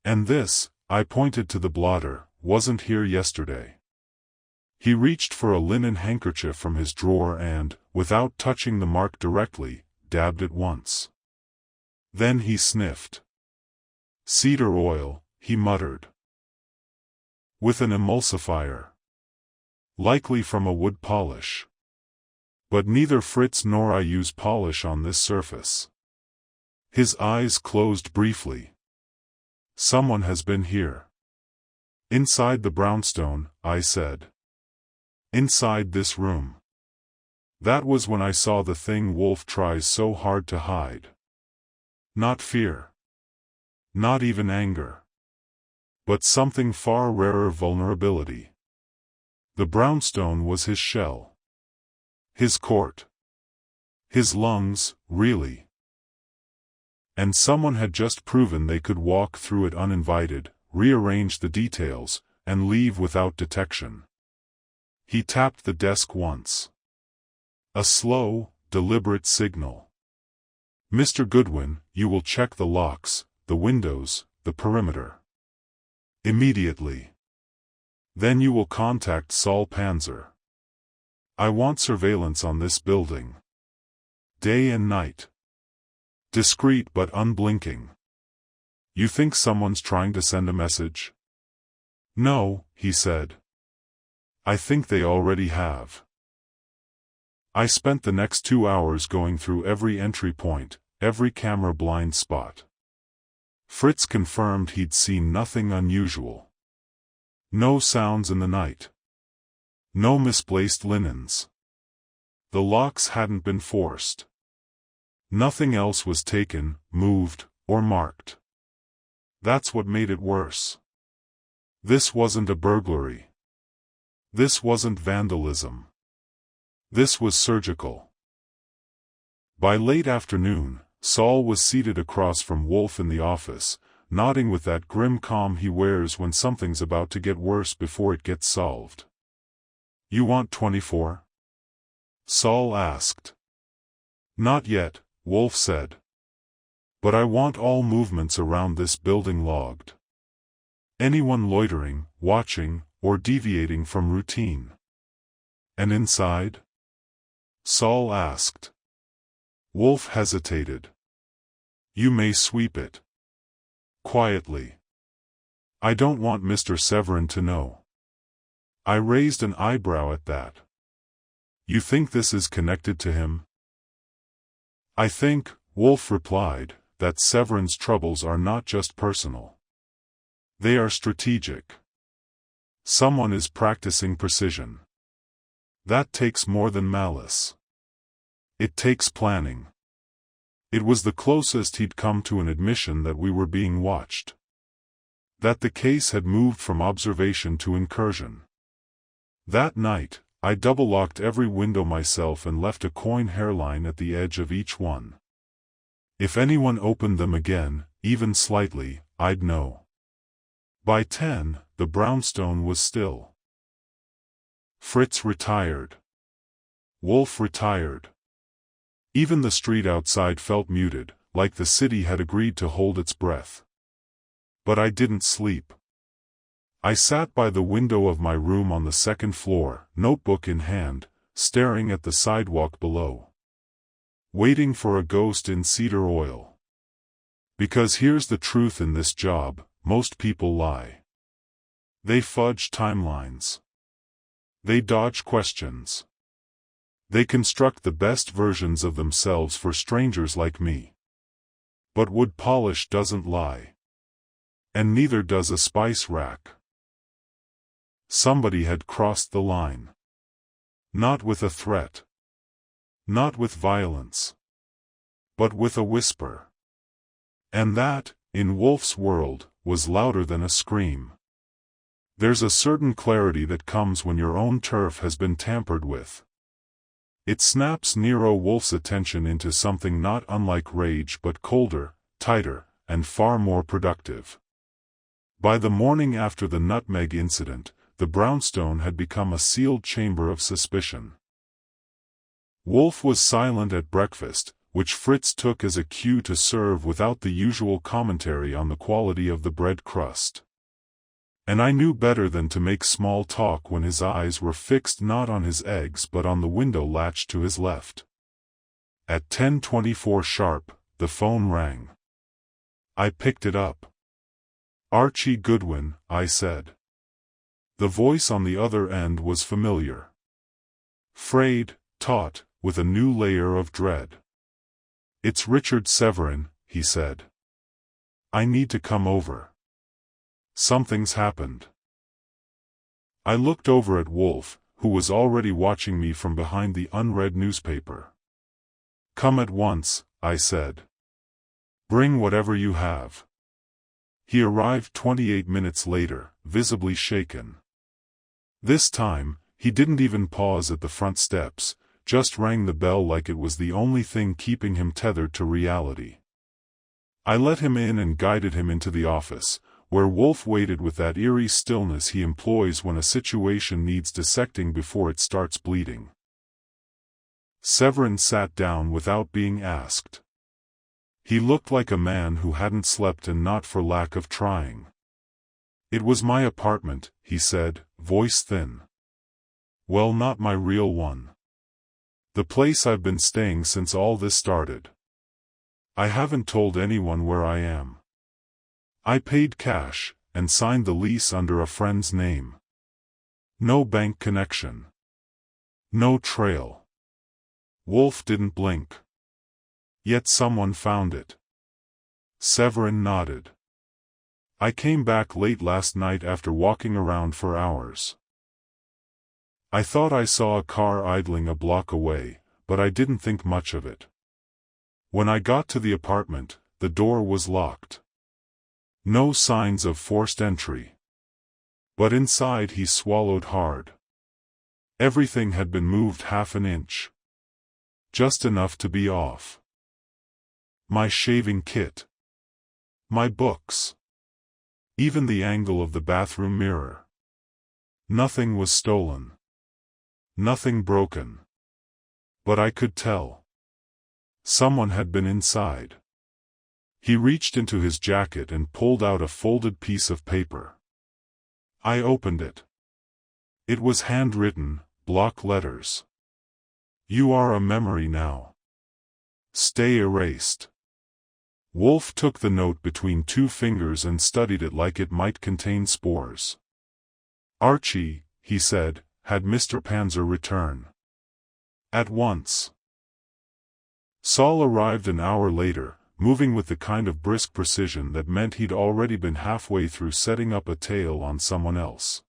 And this," I pointed to the blotter, "wasn't here yesterday." He reached for a linen handkerchief from his drawer and, without touching the mark directly, dabbed it once. Then he sniffed. "Cedar oil," he muttered. "With an emulsifier. Likely from a wood polish. But neither Fritz nor I use polish on this surface." His eyes closed briefly. "Someone has been here." "Inside the brownstone," I said. "Inside this room." That was when I saw the thing Wolfe tries so hard to hide. Not fear. Not even anger. But something far rarer: vulnerability. The brownstone was his shell. His court. His lungs, really. And someone had just proven they could walk through it uninvited, rearrange the details, and leave without detection. He tapped the desk once. A slow, deliberate signal. "Mr. Goodwin, you will check the locks, the windows, the perimeter. Immediately. Then you will contact Saul Panzer. I want surveillance on this building. Day and night. Discreet but unblinking. You think someone's trying to send a message?" "No," he said. "I think they already have." I spent the next 2 hours going through every entry point, every camera blind spot. Fritz confirmed he'd seen nothing unusual. No sounds in the night. No misplaced linens. The locks hadn't been forced. Nothing else was taken, moved, or marked. That's what made it worse. This wasn't a burglary. This wasn't vandalism. This was surgical. By late afternoon, Saul was seated across from Wolfe in the office, nodding with that grim calm he wears when something's about to get worse before it gets solved. "You want 24?" Saul asked. "Not yet," Wolfe said. "But I want all movements around this building logged. Anyone loitering, watching, or deviating from routine." "And inside?" Saul asked. Wolfe hesitated. "You may sweep it. Quietly. I don't want Mr. Severin to know." I raised an eyebrow at that. "You think this is connected to him?" "I think," Wolfe replied, "that Severin's troubles are not just personal. They are strategic. Someone is practicing precision. That takes more than malice. It takes planning." It was the closest he'd come to an admission that we were being watched. That the case had moved from observation to incursion. That night, I double-locked every window myself and left a coin hairline at the edge of each one. If anyone opened them again, even slightly, I'd know. By 10, the brownstone was still. Fritz retired. Wolfe retired. Even the street outside felt muted, like the city had agreed to hold its breath. But I didn't sleep. I sat by the window of my room on the second floor, notebook in hand, staring at the sidewalk below. Waiting for a ghost in cedar oil. Because here's the truth in this job: most people lie. They fudge timelines. They dodge questions. They construct the best versions of themselves for strangers like me. But wood polish doesn't lie. And neither does a spice rack. Somebody had crossed the line. Not with a threat. Not with violence. But with a whisper. And that, in Wolfe's world, was louder than a scream. There's a certain clarity that comes when your own turf has been tampered with. It snaps Nero Wolfe's attention into something not unlike rage but colder, tighter, and far more productive. By the morning after the nutmeg incident, the brownstone had become a sealed chamber of suspicion. Wolfe was silent at breakfast, which Fritz took as a cue to serve without the usual commentary on the quality of the bread crust. And I knew better than to make small talk when his eyes were fixed not on his eggs but on the window latch to his left. At 10:24 sharp, the phone rang. I picked it up. "Archie Goodwin," I said. The voice on the other end was familiar. Frayed, taut, with a new layer of dread. "It's Richard Severin," he said. "I need to come over. Something's happened." I looked over at Wolfe, who was already watching me from behind the unread newspaper. "Come at once," I said. "Bring whatever you have." He arrived 28 minutes later, visibly shaken. This time, he didn't even pause at the front steps, just rang the bell like it was the only thing keeping him tethered to reality. I let him in and guided him into the office, where Wolfe waited with that eerie stillness he employs when a situation needs dissecting before it starts bleeding. Severin sat down without being asked. He looked like a man who hadn't slept and not for lack of trying. "It was my apartment," he said, voice thin. "Well, not my real one. The place I've been staying since all this started. I haven't told anyone where I am. I paid cash, and signed the lease under a friend's name. No bank connection. No trail." Wolfe didn't blink. "Yet someone found it." Severin nodded. "I came back late last night after walking around for hours. I thought I saw a car idling a block away, but I didn't think much of it. When I got to the apartment, the door was locked. No signs of forced entry. But inside he swallowed hard. Everything had been moved half an inch. Just enough to be off. My shaving kit. My books. Even the angle of the bathroom mirror. Nothing was stolen. Nothing broken. But I could tell. Someone had been inside." He reached into his jacket and pulled out a folded piece of paper. I opened it. It was handwritten, block letters. "You are a memory now. Stay erased." Wolfe took the note between two fingers and studied it like it might contain spores. "Archie," he said, "had Mr. Panzer return. At once." Saul arrived an hour later, moving with the kind of brisk precision that meant he'd already been halfway through setting up a tale on someone else.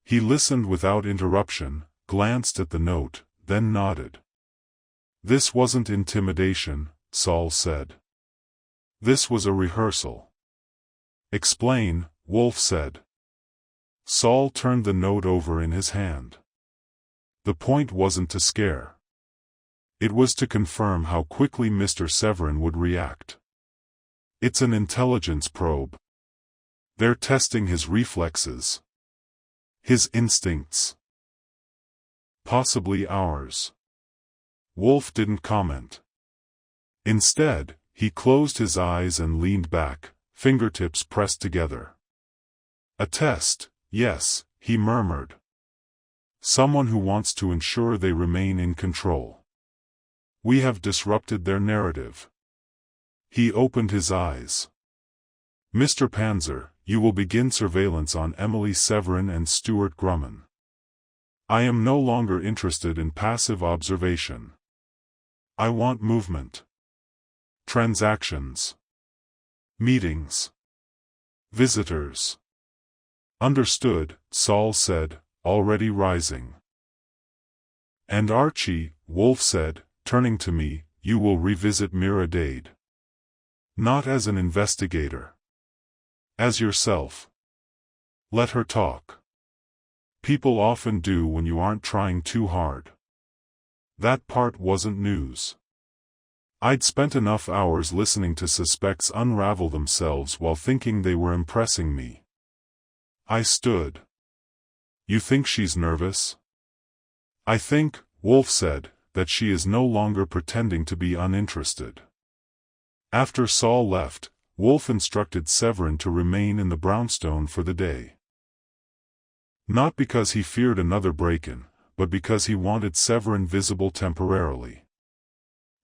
He listened without interruption, glanced at the note, then nodded. "This wasn't intimidation," Saul said. "This was a rehearsal." "Explain," Wolfe said. Saul turned the note over in his hand. The point wasn't to scare. It was to confirm how quickly Mr. Severin would react. It's an intelligence probe. They're testing his reflexes. His instincts. Possibly ours. Wolfe didn't comment. Instead, he closed his eyes and leaned back, fingertips pressed together. "A test, yes," he murmured. "Someone who wants to ensure they remain in control. We have disrupted their narrative." He opened his eyes. "Mr. Panzer, you will begin surveillance on Emily Severin and Stuart Grumman. I am no longer interested in passive observation. I want movement. Transactions. Meetings. Visitors." "Understood," Saul said, already rising. "And Archie," Wolfe said, turning to me, "you will revisit Miradade. Not as an investigator. As yourself. Let her talk. People often do when you aren't trying too hard. That part wasn't news. I'd spent enough hours listening to suspects unravel themselves while thinking they were impressing me. I stood. You think she's nervous? I think, Wolfe said, that she is no longer pretending to be uninterested. After Saul left, Wolfe instructed Severin to remain in the brownstone for the day. Not because he feared another break-in, but because he wanted Severin visible temporarily.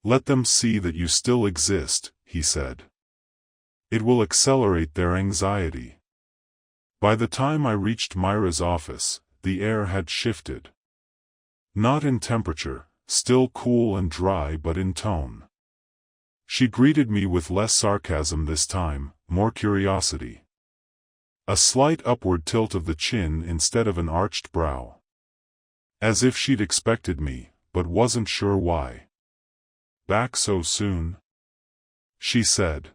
Let them see that you still exist, he said. It will accelerate their anxiety. By the time I reached Myra's office, the air had shifted. Not in temperature, still cool and dry, but in tone. She greeted me with less sarcasm this time, more curiosity. A slight upward tilt of the chin instead of an arched brow. As if she'd expected me, but wasn't sure why. Back so soon? She said.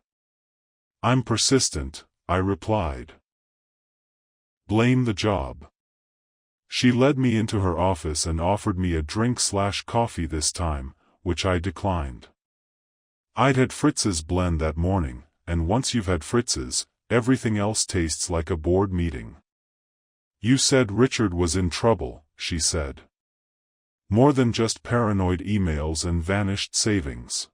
I'm persistent, I replied. Blame the job. She led me into her office and offered me a drink/coffee this time, which I declined. I'd had Fritz's blend that morning, and once you've had Fritz's, everything else tastes like a board meeting. You said Richard was in trouble, she said. More than just paranoid emails and vanished savings.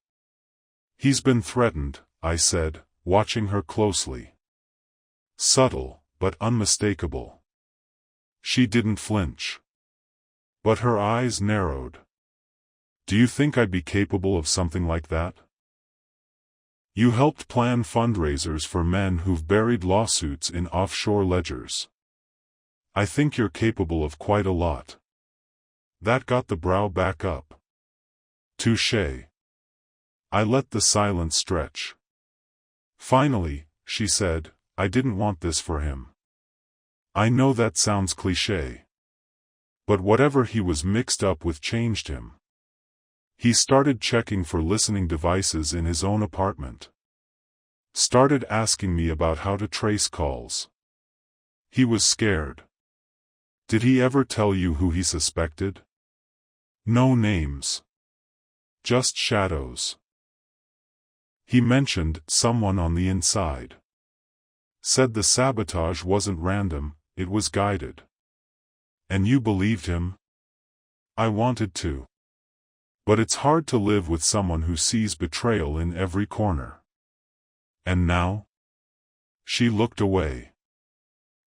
He's been threatened, I said, watching her closely. Subtle, but unmistakable. She didn't flinch. But her eyes narrowed. Do you think I'd be capable of something like that? You helped plan fundraisers for men who've buried lawsuits in offshore ledgers. I think you're capable of quite a lot. That got the brow back up. Touché. I let the silence stretch. Finally, she said, I didn't want this for him. I know that sounds cliché. But whatever he was mixed up with changed him. He started checking for listening devices in his own apartment. Started asking me about how to trace calls. He was scared. Did he ever tell you who he suspected? No names. Just shadows. He mentioned someone on the inside. Said the sabotage wasn't random, it was guided. And you believed him? I wanted to. But it's hard to live with someone who sees betrayal in every corner. And now? She looked away.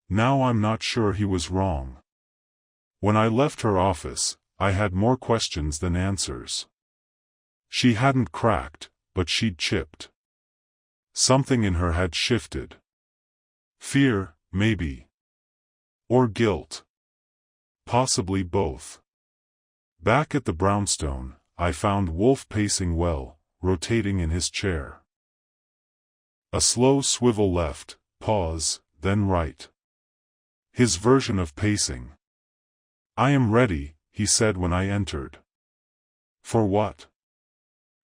Now I'm not sure he was wrong. When I left her office, I had more questions than answers. She hadn't cracked, but she'd chipped. Something in her had shifted. Fear, maybe. Or guilt. Possibly both. Back at the brownstone, I found Wolfe pacing well, rotating in his chair. A slow swivel left, pause, then right. His version of pacing. I am ready, he said when I entered. For what?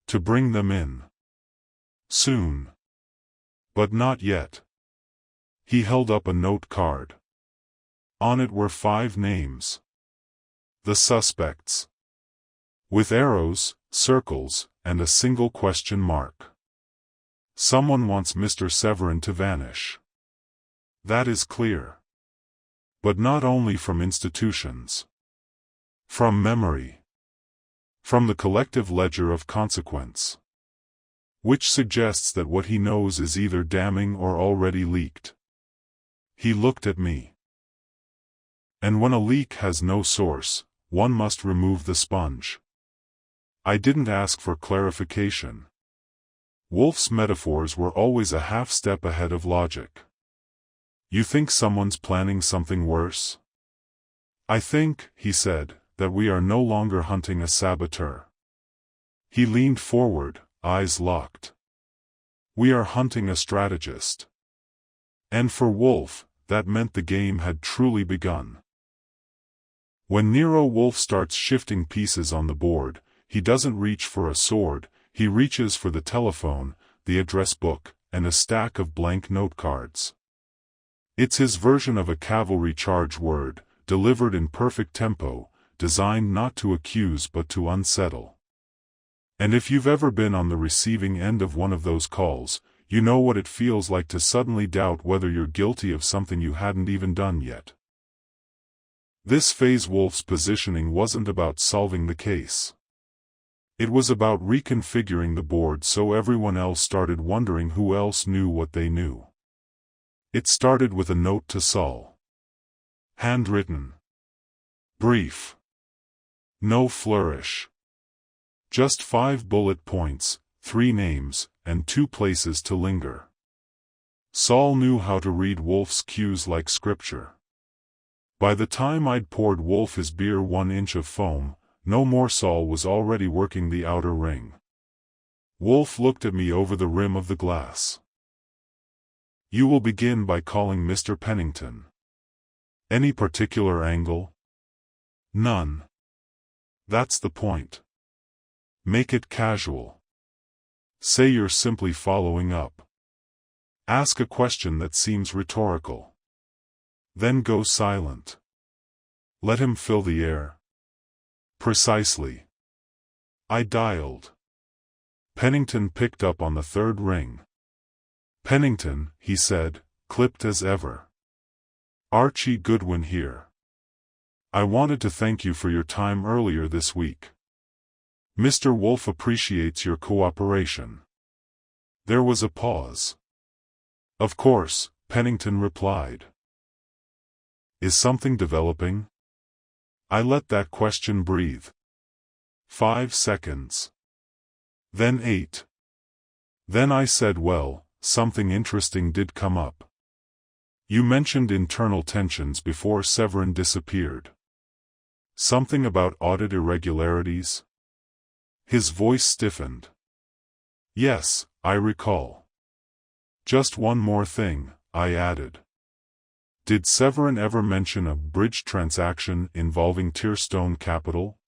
To bring them in. Soon. But not yet. He held up a note card. On it were 5 names. The suspects. With arrows, circles, and a single question mark. Someone wants Mr. Severin to vanish. That is clear. But not only from institutions. From memory. From the collective ledger of consequence. Which suggests that what he knows is either damning or already leaked. He looked at me. And when a leak has no source, one must remove the sponge. I didn't ask for clarification. Wolfe's metaphors were always a half step ahead of logic. You think someone's planning something worse? I think, he said, that we are no longer hunting a saboteur. He leaned forward, eyes locked. We are hunting a strategist. And for Wolfe, that meant the game had truly begun. When Nero Wolfe starts shifting pieces on the board, he doesn't reach for a sword, he reaches for the telephone, the address book, and a stack of blank note cards. It's his version of a cavalry charge word, delivered in perfect tempo, designed not to accuse but to unsettle. And if you've ever been on the receiving end of one of those calls, you know what it feels like to suddenly doubt whether you're guilty of something you hadn't even done yet. This phase Wolfe's positioning wasn't about solving the case. It was about reconfiguring the board so everyone else started wondering who else knew what they knew. It started with a note to Saul. Handwritten. Brief. No flourish. Just 5 bullet points, 3 names, and 2 places to linger. Saul knew how to read Wolfe's cues like scripture. By the time I'd poured Wolfe his beer 1 inch of foam, no more Saul was already working the outer ring. Wolfe looked at me over the rim of the glass. You will begin by calling Mr. Pennington. Any particular angle? None. That's the point. Make it casual. Say you're simply following up. Ask a question that seems rhetorical. Then go silent. Let him fill the air. Precisely. I dialed. Pennington picked up on the 3rd ring. Pennington, he said, clipped as ever. Archie Goodwin here. I wanted to thank you for your time earlier this week. Mr. Wolfe appreciates your cooperation. There was a pause. Of course, Pennington replied. Is something developing? I let that question breathe. 5 seconds. Then 8. Then I said, well, something interesting did come up. You mentioned internal tensions before Severin disappeared. Something about audit irregularities? His voice stiffened. Yes, I recall. Just one more thing, I added. Did Severin ever mention a bridge transaction involving Tearstone Capital?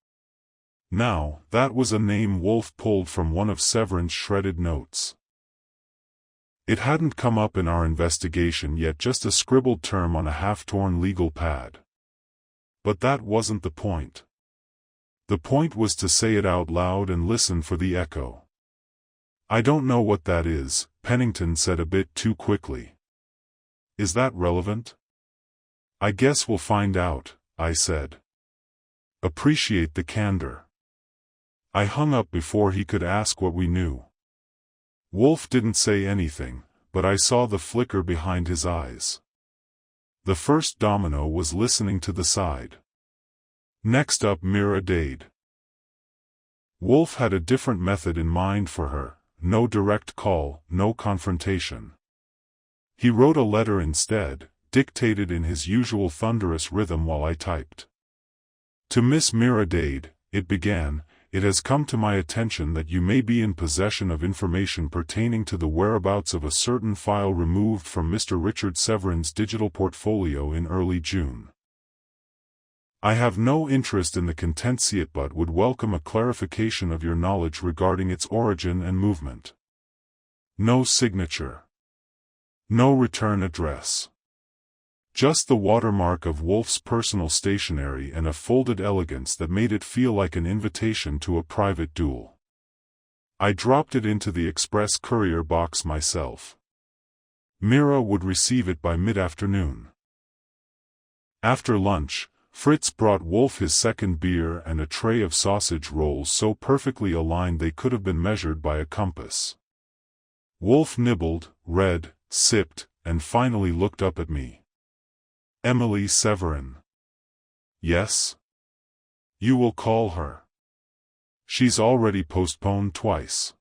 Now, that was a name Wolfe pulled from one of Severin's shredded notes. It hadn't come up in our investigation yet, just a scribbled term on a half-torn legal pad. But that wasn't the point. The point was to say it out loud and listen for the echo. I don't know what that is, Pennington said a bit too quickly. Is that relevant? I guess we'll find out, I said. Appreciate the candor. I hung up before he could ask what we knew. Wolfe didn't say anything, but I saw the flicker behind his eyes. The first domino was listening to the side. Next up, Mira Dade. Wolfe had a different method in mind for her, no direct call, no confrontation. He wrote a letter instead, dictated in his usual thunderous rhythm while I typed. To Miss Mira Dade, it began, it has come to my attention that you may be in possession of information pertaining to the whereabouts of a certain file removed from Mr. Richard Severin's digital portfolio in early June. I have no interest in the contents yet but would welcome a clarification of your knowledge regarding its origin and movement. No signature. No return address. Just the watermark of Wolfe's personal stationery and a folded elegance that made it feel like an invitation to a private duel. I dropped it into the express courier box myself. Mira would receive it by mid-afternoon. After lunch, Fritz brought Wolfe his second beer and a tray of sausage rolls so perfectly aligned they could have been measured by a compass. Wolfe nibbled, read, sipped, and finally looked up at me. Emily Severin. Yes? You will call her. She's already postponed twice.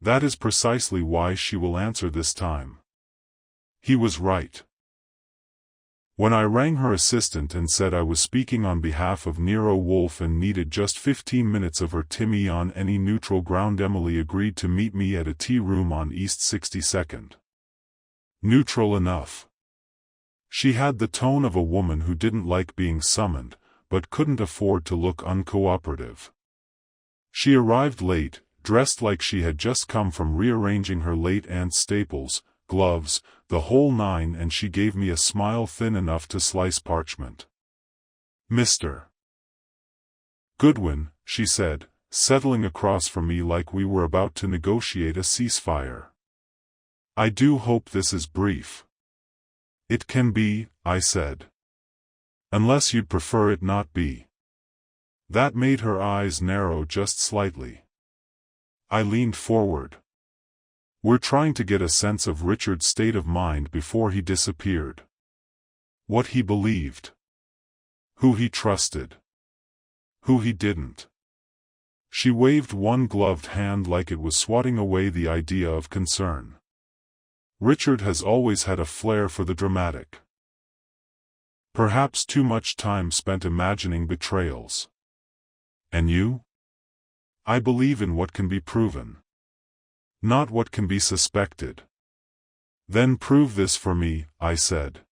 That is precisely why she will answer this time. He was right. When I rang her assistant and said I was speaking on behalf of Nero Wolfe and needed just 15 minutes of her Timmy on any neutral ground, Emily agreed to meet me at a tea room on East 62nd. Neutral enough. She had the tone of a woman who didn't like being summoned, but couldn't afford to look uncooperative. She arrived late, dressed like she had just come from rearranging her late aunt's staples, gloves, the whole nine, and she gave me a smile thin enough to slice parchment. "Mr. Goodwin," she said, settling across from me like we were about to negotiate a ceasefire. "I do hope this is brief." "It can be," I said. "Unless you'd prefer it not be." That made her eyes narrow just slightly. I leaned forward. "We're trying to get a sense of Richard's state of mind before he disappeared. What he believed. Who he trusted. Who he didn't." She waved one gloved hand like it was swatting away the idea of concern. "Richard has always had a flair for the dramatic. Perhaps too much time spent imagining betrayals. And you?" "I believe in what can be proven. Not what can be suspected." "Then prove this for me," I said.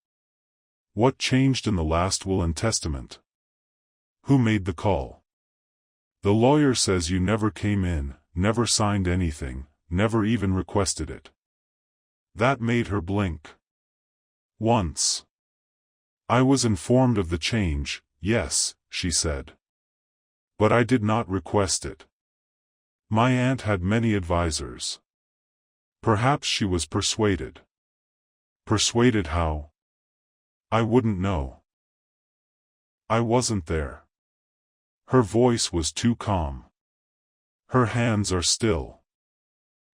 "What changed in the last will and testament? Who made the call? The lawyer says you never came in, never signed anything, never even requested it." That made her blink. "Once. I was informed of the change, yes," she said. "But I did not request it. My aunt had many advisers. Perhaps she was persuaded." "Persuaded how?" "I wouldn't know. I wasn't there." Her voice was too calm. Her hands are still.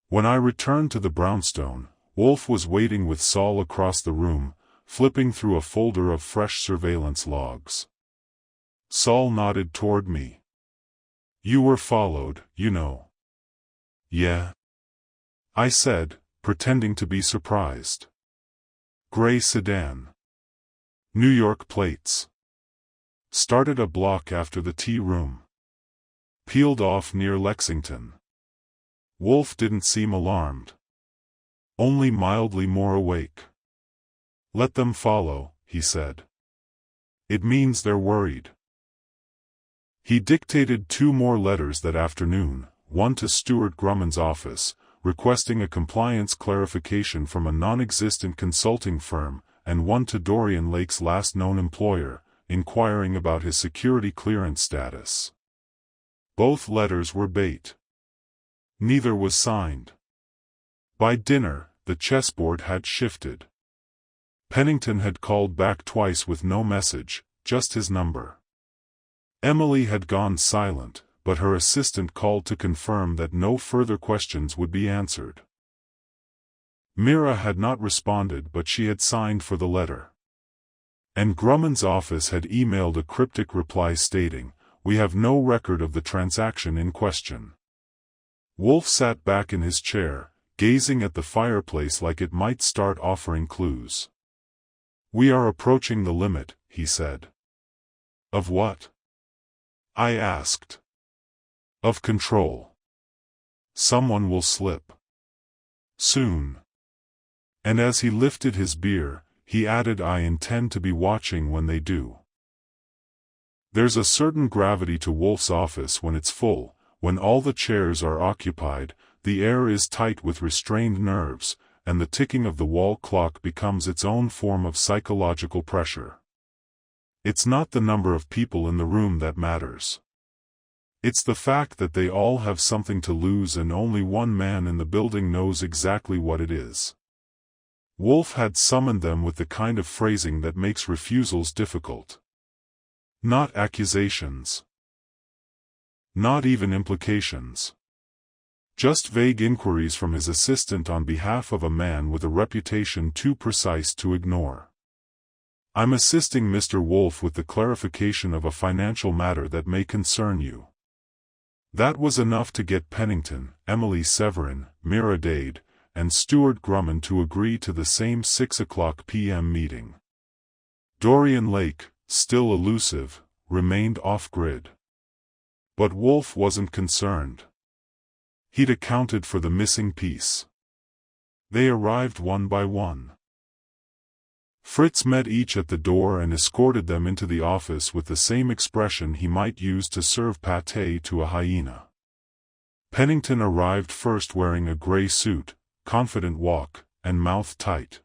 When I returned to the brownstone, Wolfe was waiting with Saul across the room, flipping through a folder of fresh surveillance logs. Saul nodded toward me. "You were followed, you know." "Yeah," I said, pretending to be surprised. "Gray sedan. New York plates. Started a block after the tea room. Peeled off near Lexington." Wolfe didn't seem alarmed. Only mildly more awake. "Let them follow," he said. "It means they're worried." He dictated 2 more letters that afternoon, one to Stuart Grumman's office, requesting a compliance clarification from a non-existent consulting firm, and one to Dorian Lake's last known employer, inquiring about his security clearance status. Both letters were bait. Neither was signed. By dinner, the chessboard had shifted. Pennington had called back twice with no message, just his number. Emily had gone silent, but her assistant called to confirm that no further questions would be answered. Mira had not responded, but she had signed for the letter. And Grumman's office had emailed a cryptic reply stating, "We have no record of the transaction in question." Wolfe sat back in his chair, gazing at the fireplace like it might start offering clues. "We are approaching the limit," he said. "Of what?" I asked. "Of control. Someone will slip. Soon." And as he lifted his beer, he added, "I intend to be watching when they do." There's a certain gravity to Wolfe's office when it's full, when all the chairs are occupied, the air is tight with restrained nerves, and the ticking of the wall clock becomes its own form of psychological pressure. It's not the number of people in the room that matters. It's the fact that they all have something to lose and only one man in the building knows exactly what it is. Wolfe had summoned them with the kind of phrasing that makes refusals difficult. Not accusations. Not even implications. Just vague inquiries from his assistant on behalf of a man with a reputation too precise to ignore. "I'm assisting Mr. Wolfe with the clarification of a financial matter that may concern you." That was enough to get Pennington, Emily Severin, Mira Dade, and Stuart Grumman to agree to the same 6 p.m. meeting. Dorian Lake, still elusive, remained off-grid. But Wolfe wasn't concerned. He'd accounted for the missing piece. They arrived one by one. Fritz met each at the door and escorted them into the office with the same expression he might use to serve pâté to a hyena. Pennington arrived first wearing a gray suit, confident walk, and mouth tight.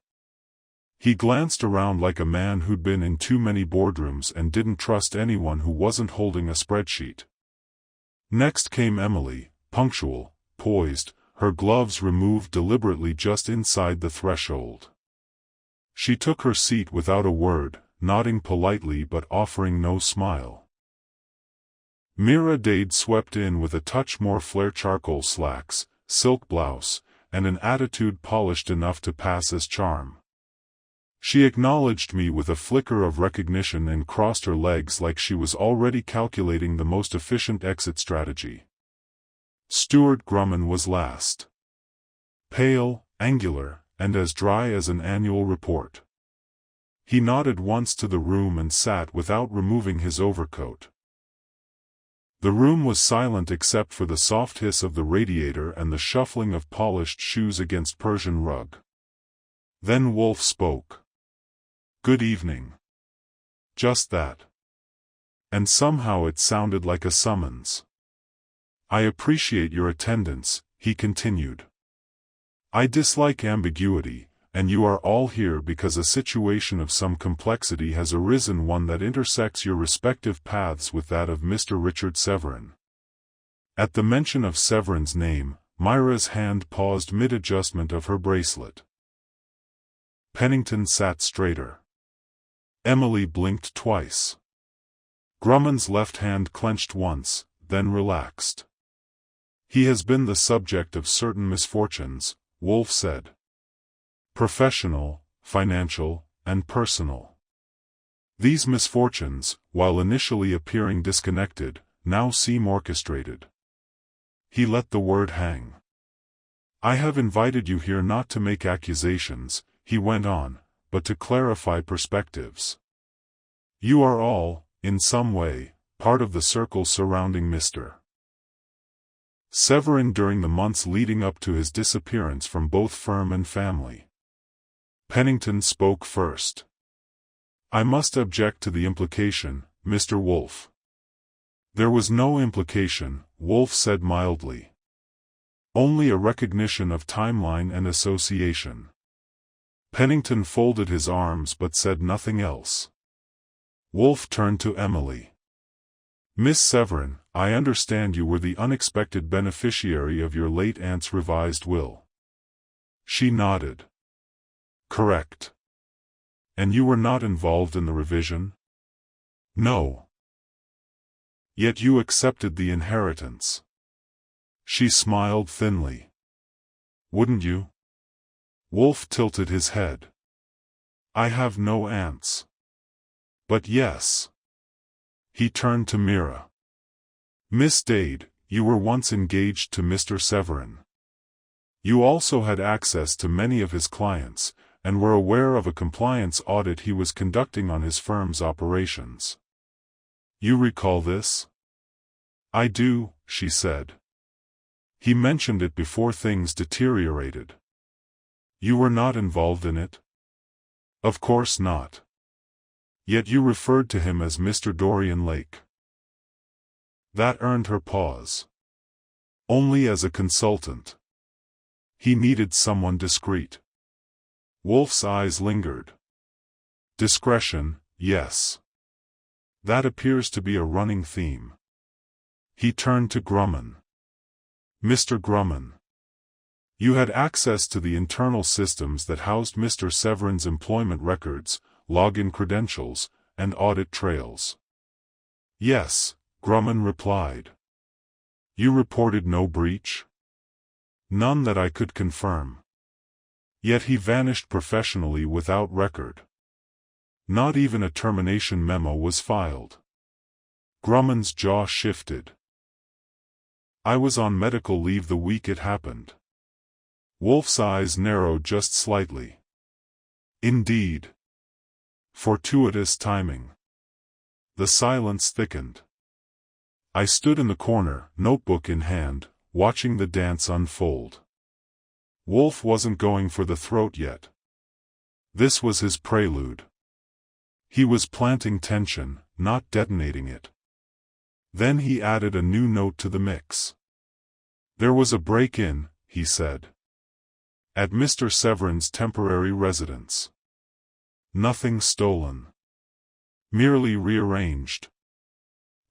He glanced around like a man who'd been in too many boardrooms and didn't trust anyone who wasn't holding a spreadsheet. Next came Emily, punctual, poised, her gloves removed deliberately just inside the threshold. She took her seat without a word, nodding politely but offering no smile. Mira Dade swept in with a touch more flare, charcoal slacks, silk blouse, and an attitude polished enough to pass as charm. She acknowledged me with a flicker of recognition and crossed her legs like she was already calculating the most efficient exit strategy. Stuart Grumman was last. Pale, angular, and as dry as an annual report. He nodded once to the room and sat without removing his overcoat. The room was silent except for the soft hiss of the radiator and the shuffling of polished shoes against Persian rug. Then Wolfe spoke. "Good evening." Just that. And somehow it sounded like a summons. "I appreciate your attendance," he continued. "I dislike ambiguity, and you are all here because a situation of some complexity has arisen, one that intersects your respective paths with that of Mr. Richard Severin." At the mention of Severin's name, Myra's hand paused mid-adjustment of her bracelet. Pennington sat straighter. Emily blinked twice. Grumman's left hand clenched once, then relaxed. "He has been the subject of certain misfortunes," Wolfe said. "Professional, financial, and personal. These misfortunes, while initially appearing disconnected, now seem orchestrated." He let the word hang. "I have invited you here not to make accusations," he went on, "but to clarify perspectives. You are all, in some way, part of the circle surrounding Mr. Severin during the months leading up to his disappearance from both firm and family." Pennington spoke first. "I must object to the implication, Mr. Wolfe." "There was no implication," Wolfe said mildly. "Only a recognition of timeline and association." Pennington folded his arms but said nothing else. Wolfe turned to Emily. "Miss Severin, I understand you were the unexpected beneficiary of your late aunt's revised will." She nodded. "Correct. And you were not involved in the revision?" "No." "Yet you accepted the inheritance." She smiled thinly. "Wouldn't you?" Wolfe tilted his head. "I have no aunts." "But yes." He turned to Mira. "Miss Dade, you were once engaged to Mr. Severin. You also had access to many of his clients, and were aware of a compliance audit he was conducting on his firm's operations. You recall this?" "I do," she said. "He mentioned it before things deteriorated." "You were not involved in it?" "Of course not." "Yet you referred to him as Mr. Dorian Lake." That earned her pause. "Only as a consultant. He needed someone discreet." Wolfe's eyes lingered. "Discretion, yes. That appears to be a running theme." He turned to Grumman. "Mr. Grumman. You had access to the internal systems that housed Mr. Severin's employment records, login credentials, and audit trails." "Yes," Grumman replied. "You reported no breach?" "None that I could confirm." "Yet he vanished professionally without record. Not even a termination memo was filed." Grumman's jaw shifted. "I was on medical leave the week it happened." Wolfe's eyes narrowed just slightly. "Indeed. Fortuitous timing." The silence thickened. I stood in the corner, notebook in hand, watching the dance unfold. Wolfe wasn't going for the throat yet. This was his prelude. He was planting tension, not detonating it. Then he added a new note to the mix. "There was a break-in," he said. At Mr. Severin's temporary residence. Nothing stolen. Merely rearranged.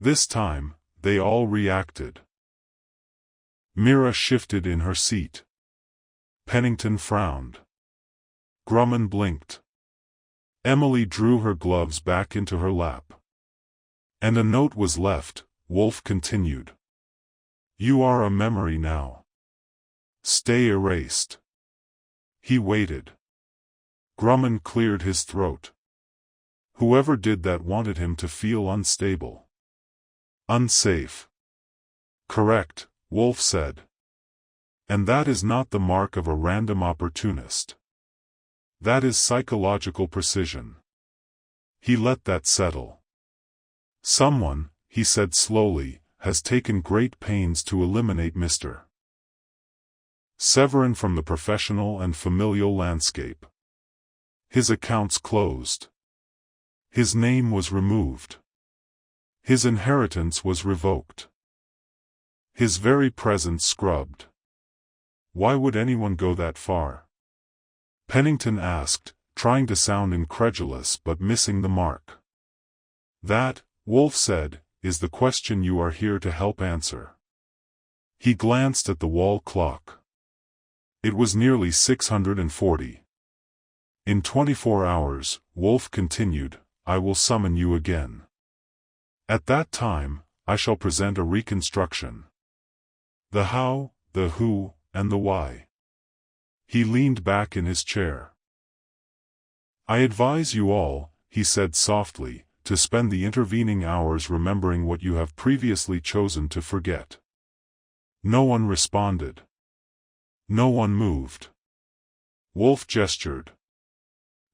This time, they all reacted. Mira shifted in her seat. Pennington frowned. Grumman blinked. Emily drew her gloves back into her lap. And a note was left, Wolfe continued. You are a memory now. Stay erased. He waited. Grumman cleared his throat. Whoever did that wanted him to feel unstable. Unsafe. Correct, Wolfe said. And that is not the mark of a random opportunist. That is psychological precision. He let that settle. Someone, he said slowly, has taken great pains to eliminate Mr. Severin from the professional and familial landscape. His accounts closed. His name was removed. His inheritance was revoked. His very presence scrubbed. Why would anyone go that far? Pennington asked, trying to sound incredulous but missing the mark. That, Wolfe said, is the question you are here to help answer. He glanced at the wall clock. It was nearly 640. In 24 hours, Wolfe continued, I will summon you again. At that time, I shall present a reconstruction. The how, the who, and the why. He leaned back in his chair. I advise you all, he said softly, to spend the intervening hours remembering what you have previously chosen to forget. No one responded. No one moved. Wolfe gestured.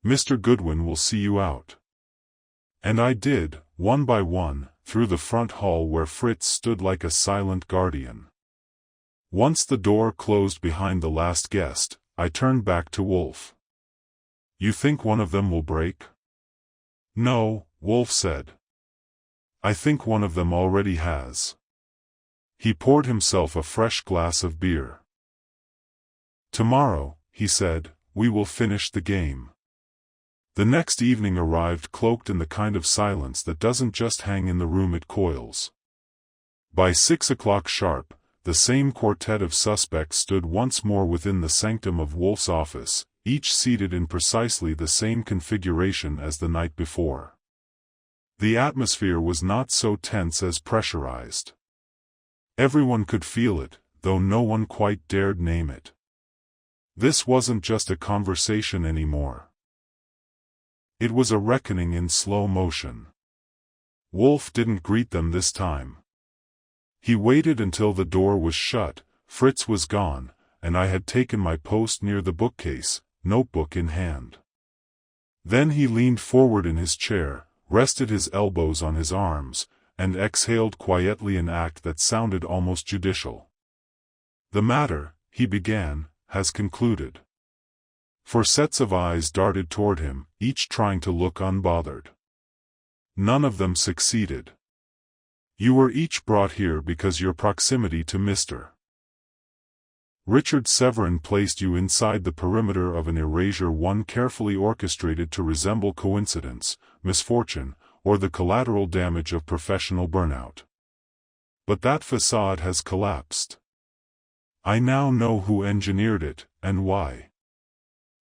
Mr. Goodwin will see you out. And I did, one by one, through the front hall where Fritz stood like a silent guardian. Once the door closed behind the last guest, I turned back to Wolfe. You think one of them will break? No, Wolfe said. I think one of them already has. He poured himself a fresh glass of beer. Tomorrow, he said, we will finish the game. The next evening arrived cloaked in the kind of silence that doesn't just hang in the room it coils. By 6 o'clock sharp, the same quartet of suspects stood once more within the sanctum of Wolfe's office, each seated in precisely the same configuration as the night before. The atmosphere was not so tense as pressurized. Everyone could feel it, though no one quite dared name it. This wasn't just a conversation anymore. It was a reckoning in slow motion. Wolfe didn't greet them this time. He waited until the door was shut, Fritz was gone, and I had taken my post near the bookcase, notebook in hand. Then he leaned forward in his chair, rested his elbows on his arms, and exhaled quietly an act that sounded almost judicial. The matter, he began, has concluded. Four sets of eyes darted toward him, each trying to look unbothered. None of them succeeded. You were each brought here because your proximity to Mr. Richard Severin placed you inside the perimeter of an erasure one carefully orchestrated to resemble coincidence, misfortune, or the collateral damage of professional burnout. But that façade has collapsed. I now know who engineered it, and why.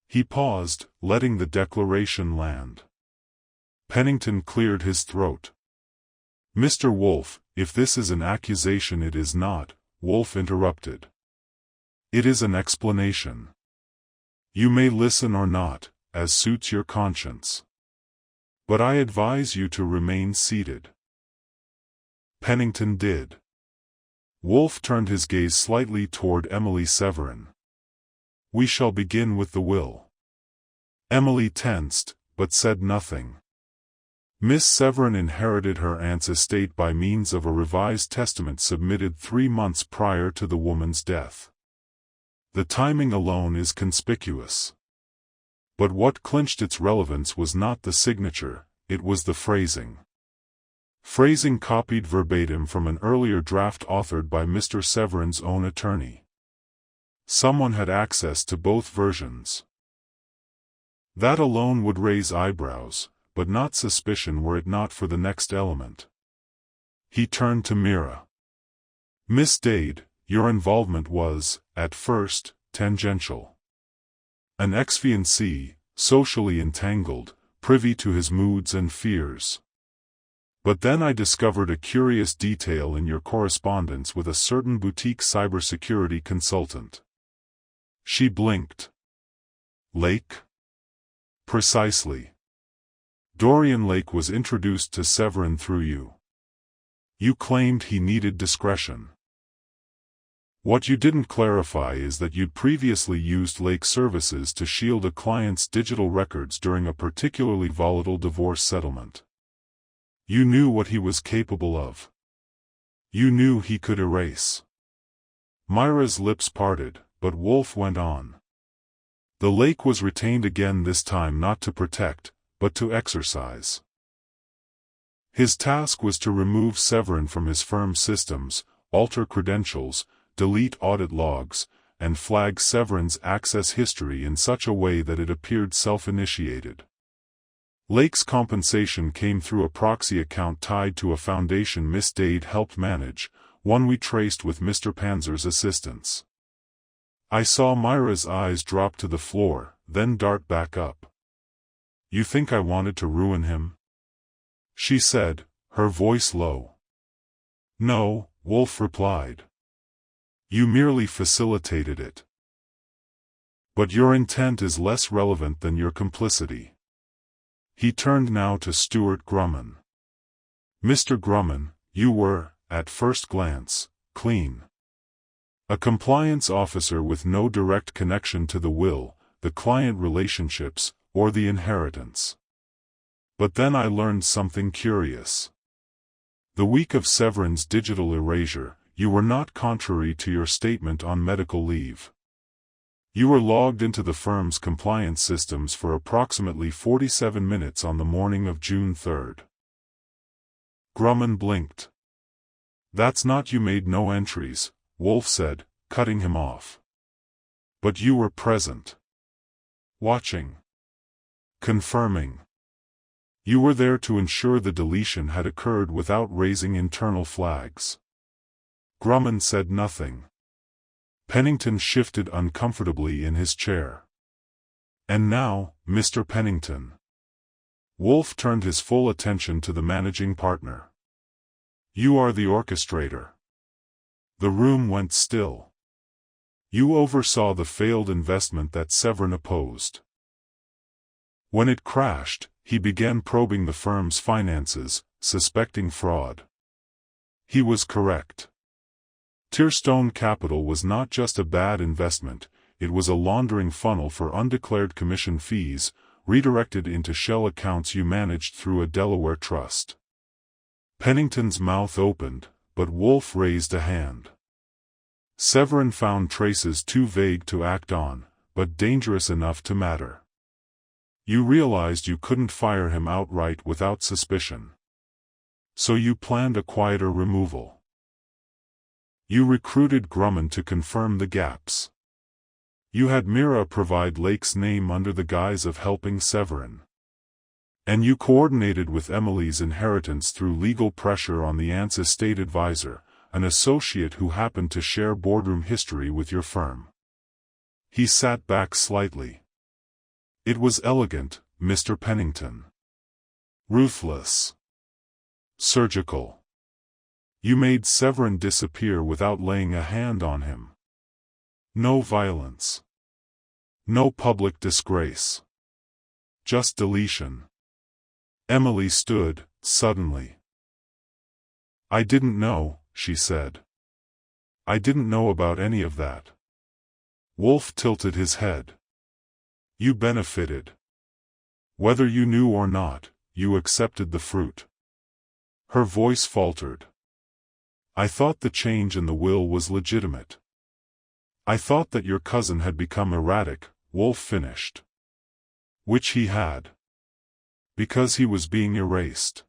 He paused, letting the declaration land. Pennington cleared his throat. Mr. Wolfe, if this is an accusation it is not, Wolfe interrupted. It is an explanation. You may listen or not, as suits your conscience. But I advise you to remain seated. Pennington did. Wolfe turned his gaze slightly toward Emily Severin. We shall begin with the will. Emily tensed, but said nothing. Miss Severin inherited her aunt's estate by means of a revised testament submitted 3 months prior to the woman's death. The timing alone is conspicuous. But what clinched its relevance was not the signature, it was the phrasing. Phrasing copied verbatim from an earlier draft authored by Mr. Severin's own attorney. Someone had access to both versions. That alone would raise eyebrows, but not suspicion were it not for the next element. He turned to Mira. "Miss Dade, your involvement was, at first, tangential. An exfiancée, socially entangled, privy to his moods and fears. But then I discovered a curious detail in your correspondence with a certain boutique cybersecurity consultant." She blinked. "Lake?" "Precisely. Dorian Lake was introduced to Severin through you. You claimed he needed discretion. What you didn't clarify is that you'd previously used Lake's services to shield a client's digital records during a particularly volatile divorce settlement. You knew what he was capable of. You knew he could erase." Myra's lips parted, but Wolfe went on. "The Lake was retained again, this time not to protect, but to exercise. His task was to remove Severin from his firm's systems, alter credentials, delete audit logs, and flag Severin's access history in such a way that it appeared self-initiated. Lake's compensation came through a proxy account tied to a foundation Miss Dade helped manage, one we traced with Mr. Panzer's assistance." I saw Myra's eyes drop to the floor, then dart back up. "You think I wanted to ruin him?" she said, her voice low. "No," Wolfe replied. "You merely facilitated it. But your intent is less relevant than your complicity." He turned now to Stuart Grumman. "Mr. Grumman, you were, at first glance, clean. A compliance officer with no direct connection to the will, the client relationships, or the inheritance. But then I learned something curious. The week of Severin's digital erasure, you were not contrary to your statement on medical leave. You were logged into the firm's compliance systems for approximately 47 minutes on the morning of June 3rd. Grumman blinked. "That's not you made no entries," Wolfe said, cutting him off. "But you were present. Watching. Confirming. You were there to ensure the deletion had occurred without raising internal flags." Grumman said nothing. Pennington shifted uncomfortably in his chair. "And now, Mr. Pennington." Wolfe turned his full attention to the managing partner. "You are the orchestrator." The room went still. "You oversaw the failed investment that Severin opposed. When it crashed, he began probing the firm's finances, suspecting fraud. He was correct. Tearstone Capital was not just a bad investment, it was a laundering funnel for undeclared commission fees, redirected into shell accounts you managed through a Delaware trust." Pennington's mouth opened, but Wolfe raised a hand. "Severin found traces too vague to act on, but dangerous enough to matter. You realized you couldn't fire him outright without suspicion. So you planned a quieter removal. You recruited Grumman to confirm the gaps. You had Mira provide Lake's name under the guise of helping Severin. And you coordinated with Emily's inheritance through legal pressure on the aunt's estate advisor, an associate who happened to share boardroom history with your firm." He sat back slightly. "It was elegant, Mr. Pennington. Ruthless. Surgical. You made Severin disappear without laying a hand on him. No violence. No public disgrace. Just deletion." Emily stood, suddenly. "I didn't know," she said. "I didn't know about any of that." Wolfe tilted his head. "You benefited. Whether you knew or not, you accepted the fruit." Her voice faltered. "I thought the change in the will was legitimate. I thought that your cousin had become erratic," Wolfe finished. "Which he had. Because he was being erased."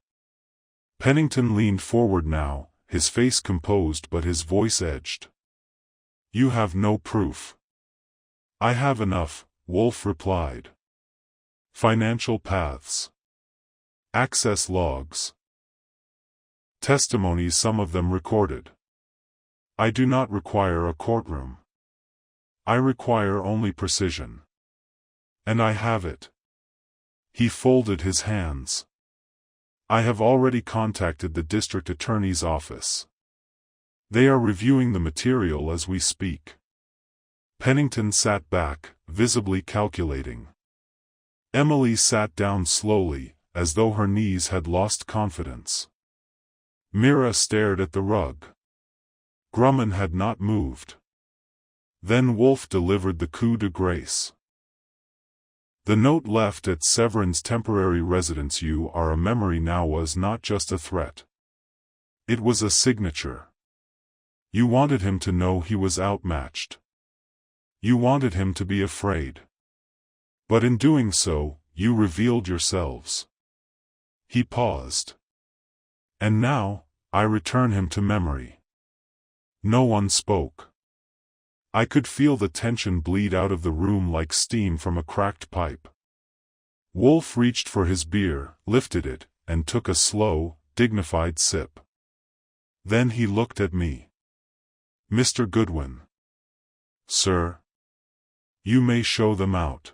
Pennington leaned forward now, his face composed but his voice edged. "You have no proof." I have enough, Wolfe replied. Financial paths. Access logs. Testimonies, some of them recorded. I do not require a courtroom. I require only precision. And I have it. He folded his hands. I have already contacted the district attorney's office. They are reviewing the material as we speak. Pennington sat back, visibly calculating. Emily sat down slowly, as though her knees had lost confidence. Mira stared at the rug. Grumman had not moved. Then Wolfe delivered the coup de grace. The note left at Severin's temporary residence, "You are a memory now," was not just a threat. It was a signature. You wanted him to know he was outmatched. You wanted him to be afraid. But in doing so, you revealed yourselves. He paused. And now, I return him to memory. No one spoke. I could feel the tension bleed out of the room like steam from a cracked pipe. Wolfe reached for his beer, lifted it, and took a slow, dignified sip. Then he looked at me. "Mr. Goodwin." "Sir?" "You may show them out."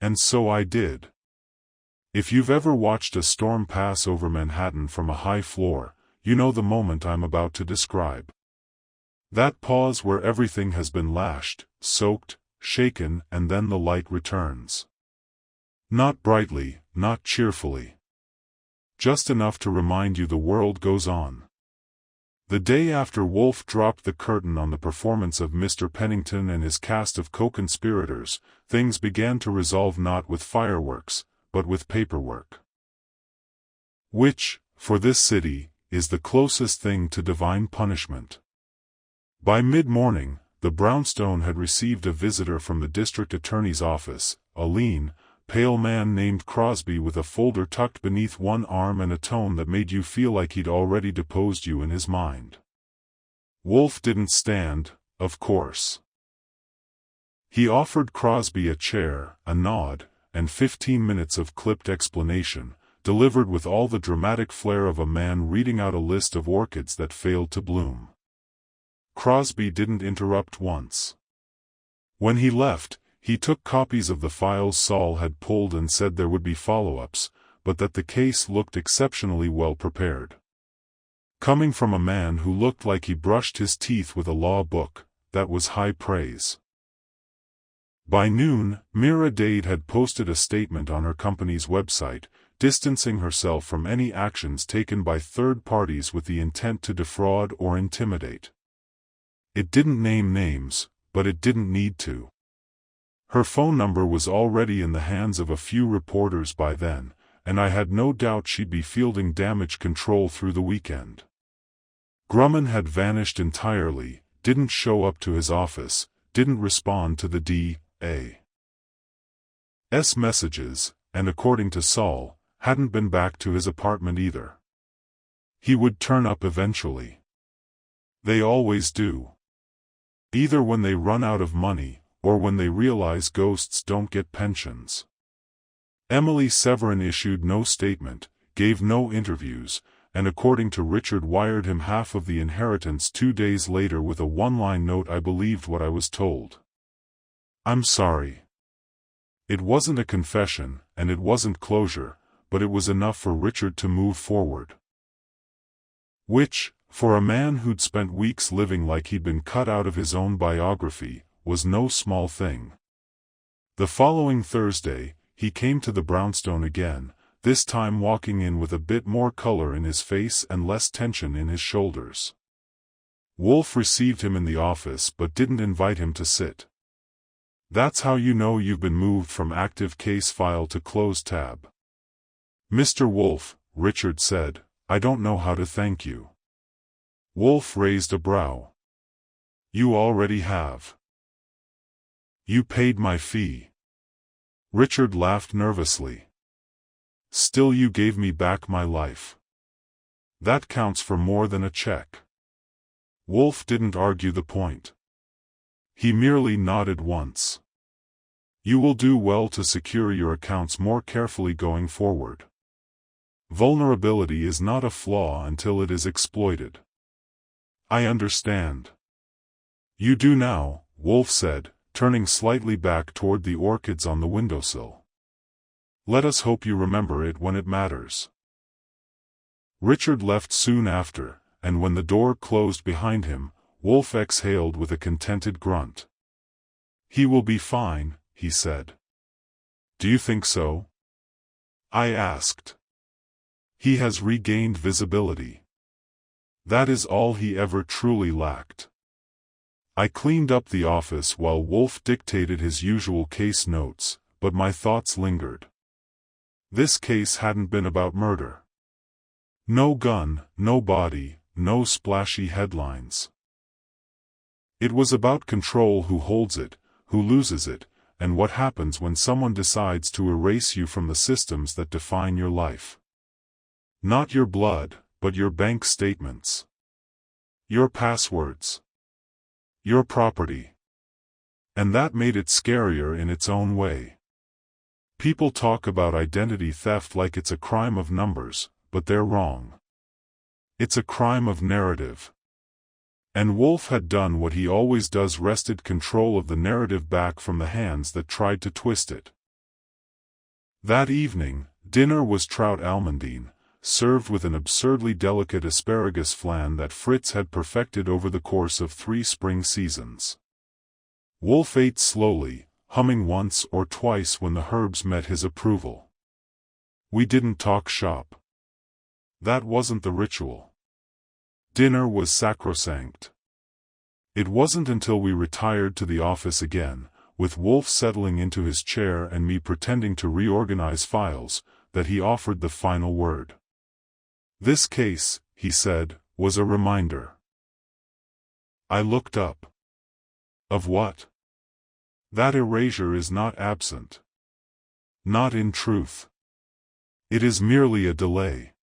And so I did. If you've ever watched a storm pass over Manhattan from a high floor, you know the moment I'm about to describe. That pause where everything has been lashed, soaked, shaken, and then the light returns. Not brightly, not cheerfully. Just enough to remind you the world goes on. The day after Wolfe dropped the curtain on the performance of Mr. Pennington and his cast of co-conspirators, things began to resolve, not with fireworks, but with paperwork. Which, for this city, is the closest thing to divine punishment. By mid-morning, the brownstone had received a visitor from the district attorney's office, a lean, pale man named Crosby with a folder tucked beneath one arm and a tone that made you feel like he'd already deposed you in his mind. Wolfe didn't stand, of course. He offered Crosby a chair, a nod, and 15 minutes of clipped explanation, delivered with all the dramatic flair of a man reading out a list of orchids that failed to bloom. Crosby didn't interrupt once. When he left, he took copies of the files Saul had pulled and said there would be follow-ups, but that the case looked exceptionally well prepared. Coming from a man who looked like he brushed his teeth with a law book, that was high praise. By noon, Mira Dade had posted a statement on her company's website, distancing herself from any actions taken by third parties with the intent to defraud or intimidate. It didn't name names, but it didn't need to. Her phone number was already in the hands of a few reporters by then, and I had no doubt she'd be fielding damage control through the weekend. Grumman had vanished entirely, didn't show up to his office, didn't respond to the D.A.'s messages, and according to Saul, hadn't been back to his apartment either. He would turn up eventually. They always do. Either when they run out of money, or when they realize ghosts don't get pensions. Emily Severin issued no statement, gave no interviews, and according to Richard wired him half of the inheritance 2 days later with a one-line note. I believed what I was told. I'm sorry. It wasn't a confession, and it wasn't closure, but it was enough for Richard to move forward. Which, for a man who'd spent weeks living like he'd been cut out of his own biography, was no small thing. The following Thursday, he came to the brownstone again, this time walking in with a bit more color in his face and less tension in his shoulders. Wolfe received him in the office but didn't invite him to sit. That's how you know you've been moved from active case file to closed tab. Mr. Wolfe, Richard said, I don't know how to thank you. Wolfe raised a brow. You already have. You paid my fee. Richard laughed nervously. Still, you gave me back my life. That counts for more than a check. Wolfe didn't argue the point. He merely nodded once. You will do well to secure your accounts more carefully going forward. Vulnerability is not a flaw until it is exploited. I understand. You do now, Wolfe said, turning slightly back toward the orchids on the windowsill. Let us hope you remember it when it matters. Richard left soon after, and when the door closed behind him, Wolfe exhaled with a contented grunt. He will be fine, he said. Do you think so? I asked. He has regained visibility. That is all he ever truly lacked. I cleaned up the office while Wolfe dictated his usual case notes, but my thoughts lingered. This case hadn't been about murder. No gun, no body, no splashy headlines. It was about control, who holds it, who loses it, and what happens when someone decides to erase you from the systems that define your life. Not your blood, but your bank statements. Your passwords. Your property. And that made it scarier in its own way. People talk about identity theft like it's a crime of numbers, but they're wrong. It's a crime of narrative. And Wolfe had done what he always does, wrested control of the narrative back from the hands that tried to twist it. That evening, dinner was trout almondine, served with an absurdly delicate asparagus flan that Fritz had perfected over the course of 3 spring seasons. Wolfe ate slowly, humming once or twice when the herbs met his approval. We didn't talk shop. That wasn't the ritual. Dinner was sacrosanct. It wasn't until we retired to the office again, with Wolfe settling into his chair and me pretending to reorganize files, that he offered the final word. This case, he said, was a reminder. I looked up. Of what? That erasure is not absent. Not in truth. It is merely a delay.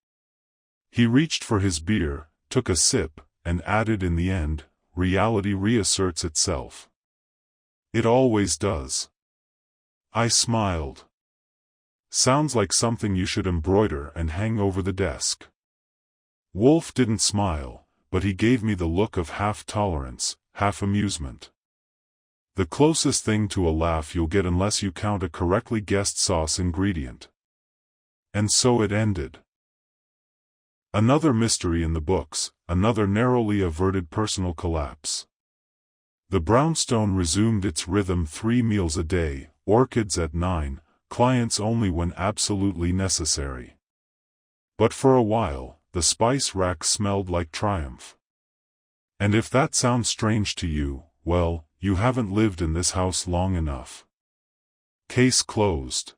He reached for his beer, took a sip, and added in the end, reality reasserts itself. It always does. I smiled. Sounds like something you should embroider and hang over the desk. Wolfe didn't smile, but he gave me the look of half tolerance, half amusement. The closest thing to a laugh you'll get unless you count a correctly guessed sauce ingredient. And so it ended. Another mystery in the books, another narrowly averted personal collapse. The brownstone resumed its rhythm: 3 meals a day, orchids at 9, clients only when absolutely necessary. But for a while, the spice rack smelled like triumph. And if that sounds strange to you, well, you haven't lived in this house long enough. Case closed.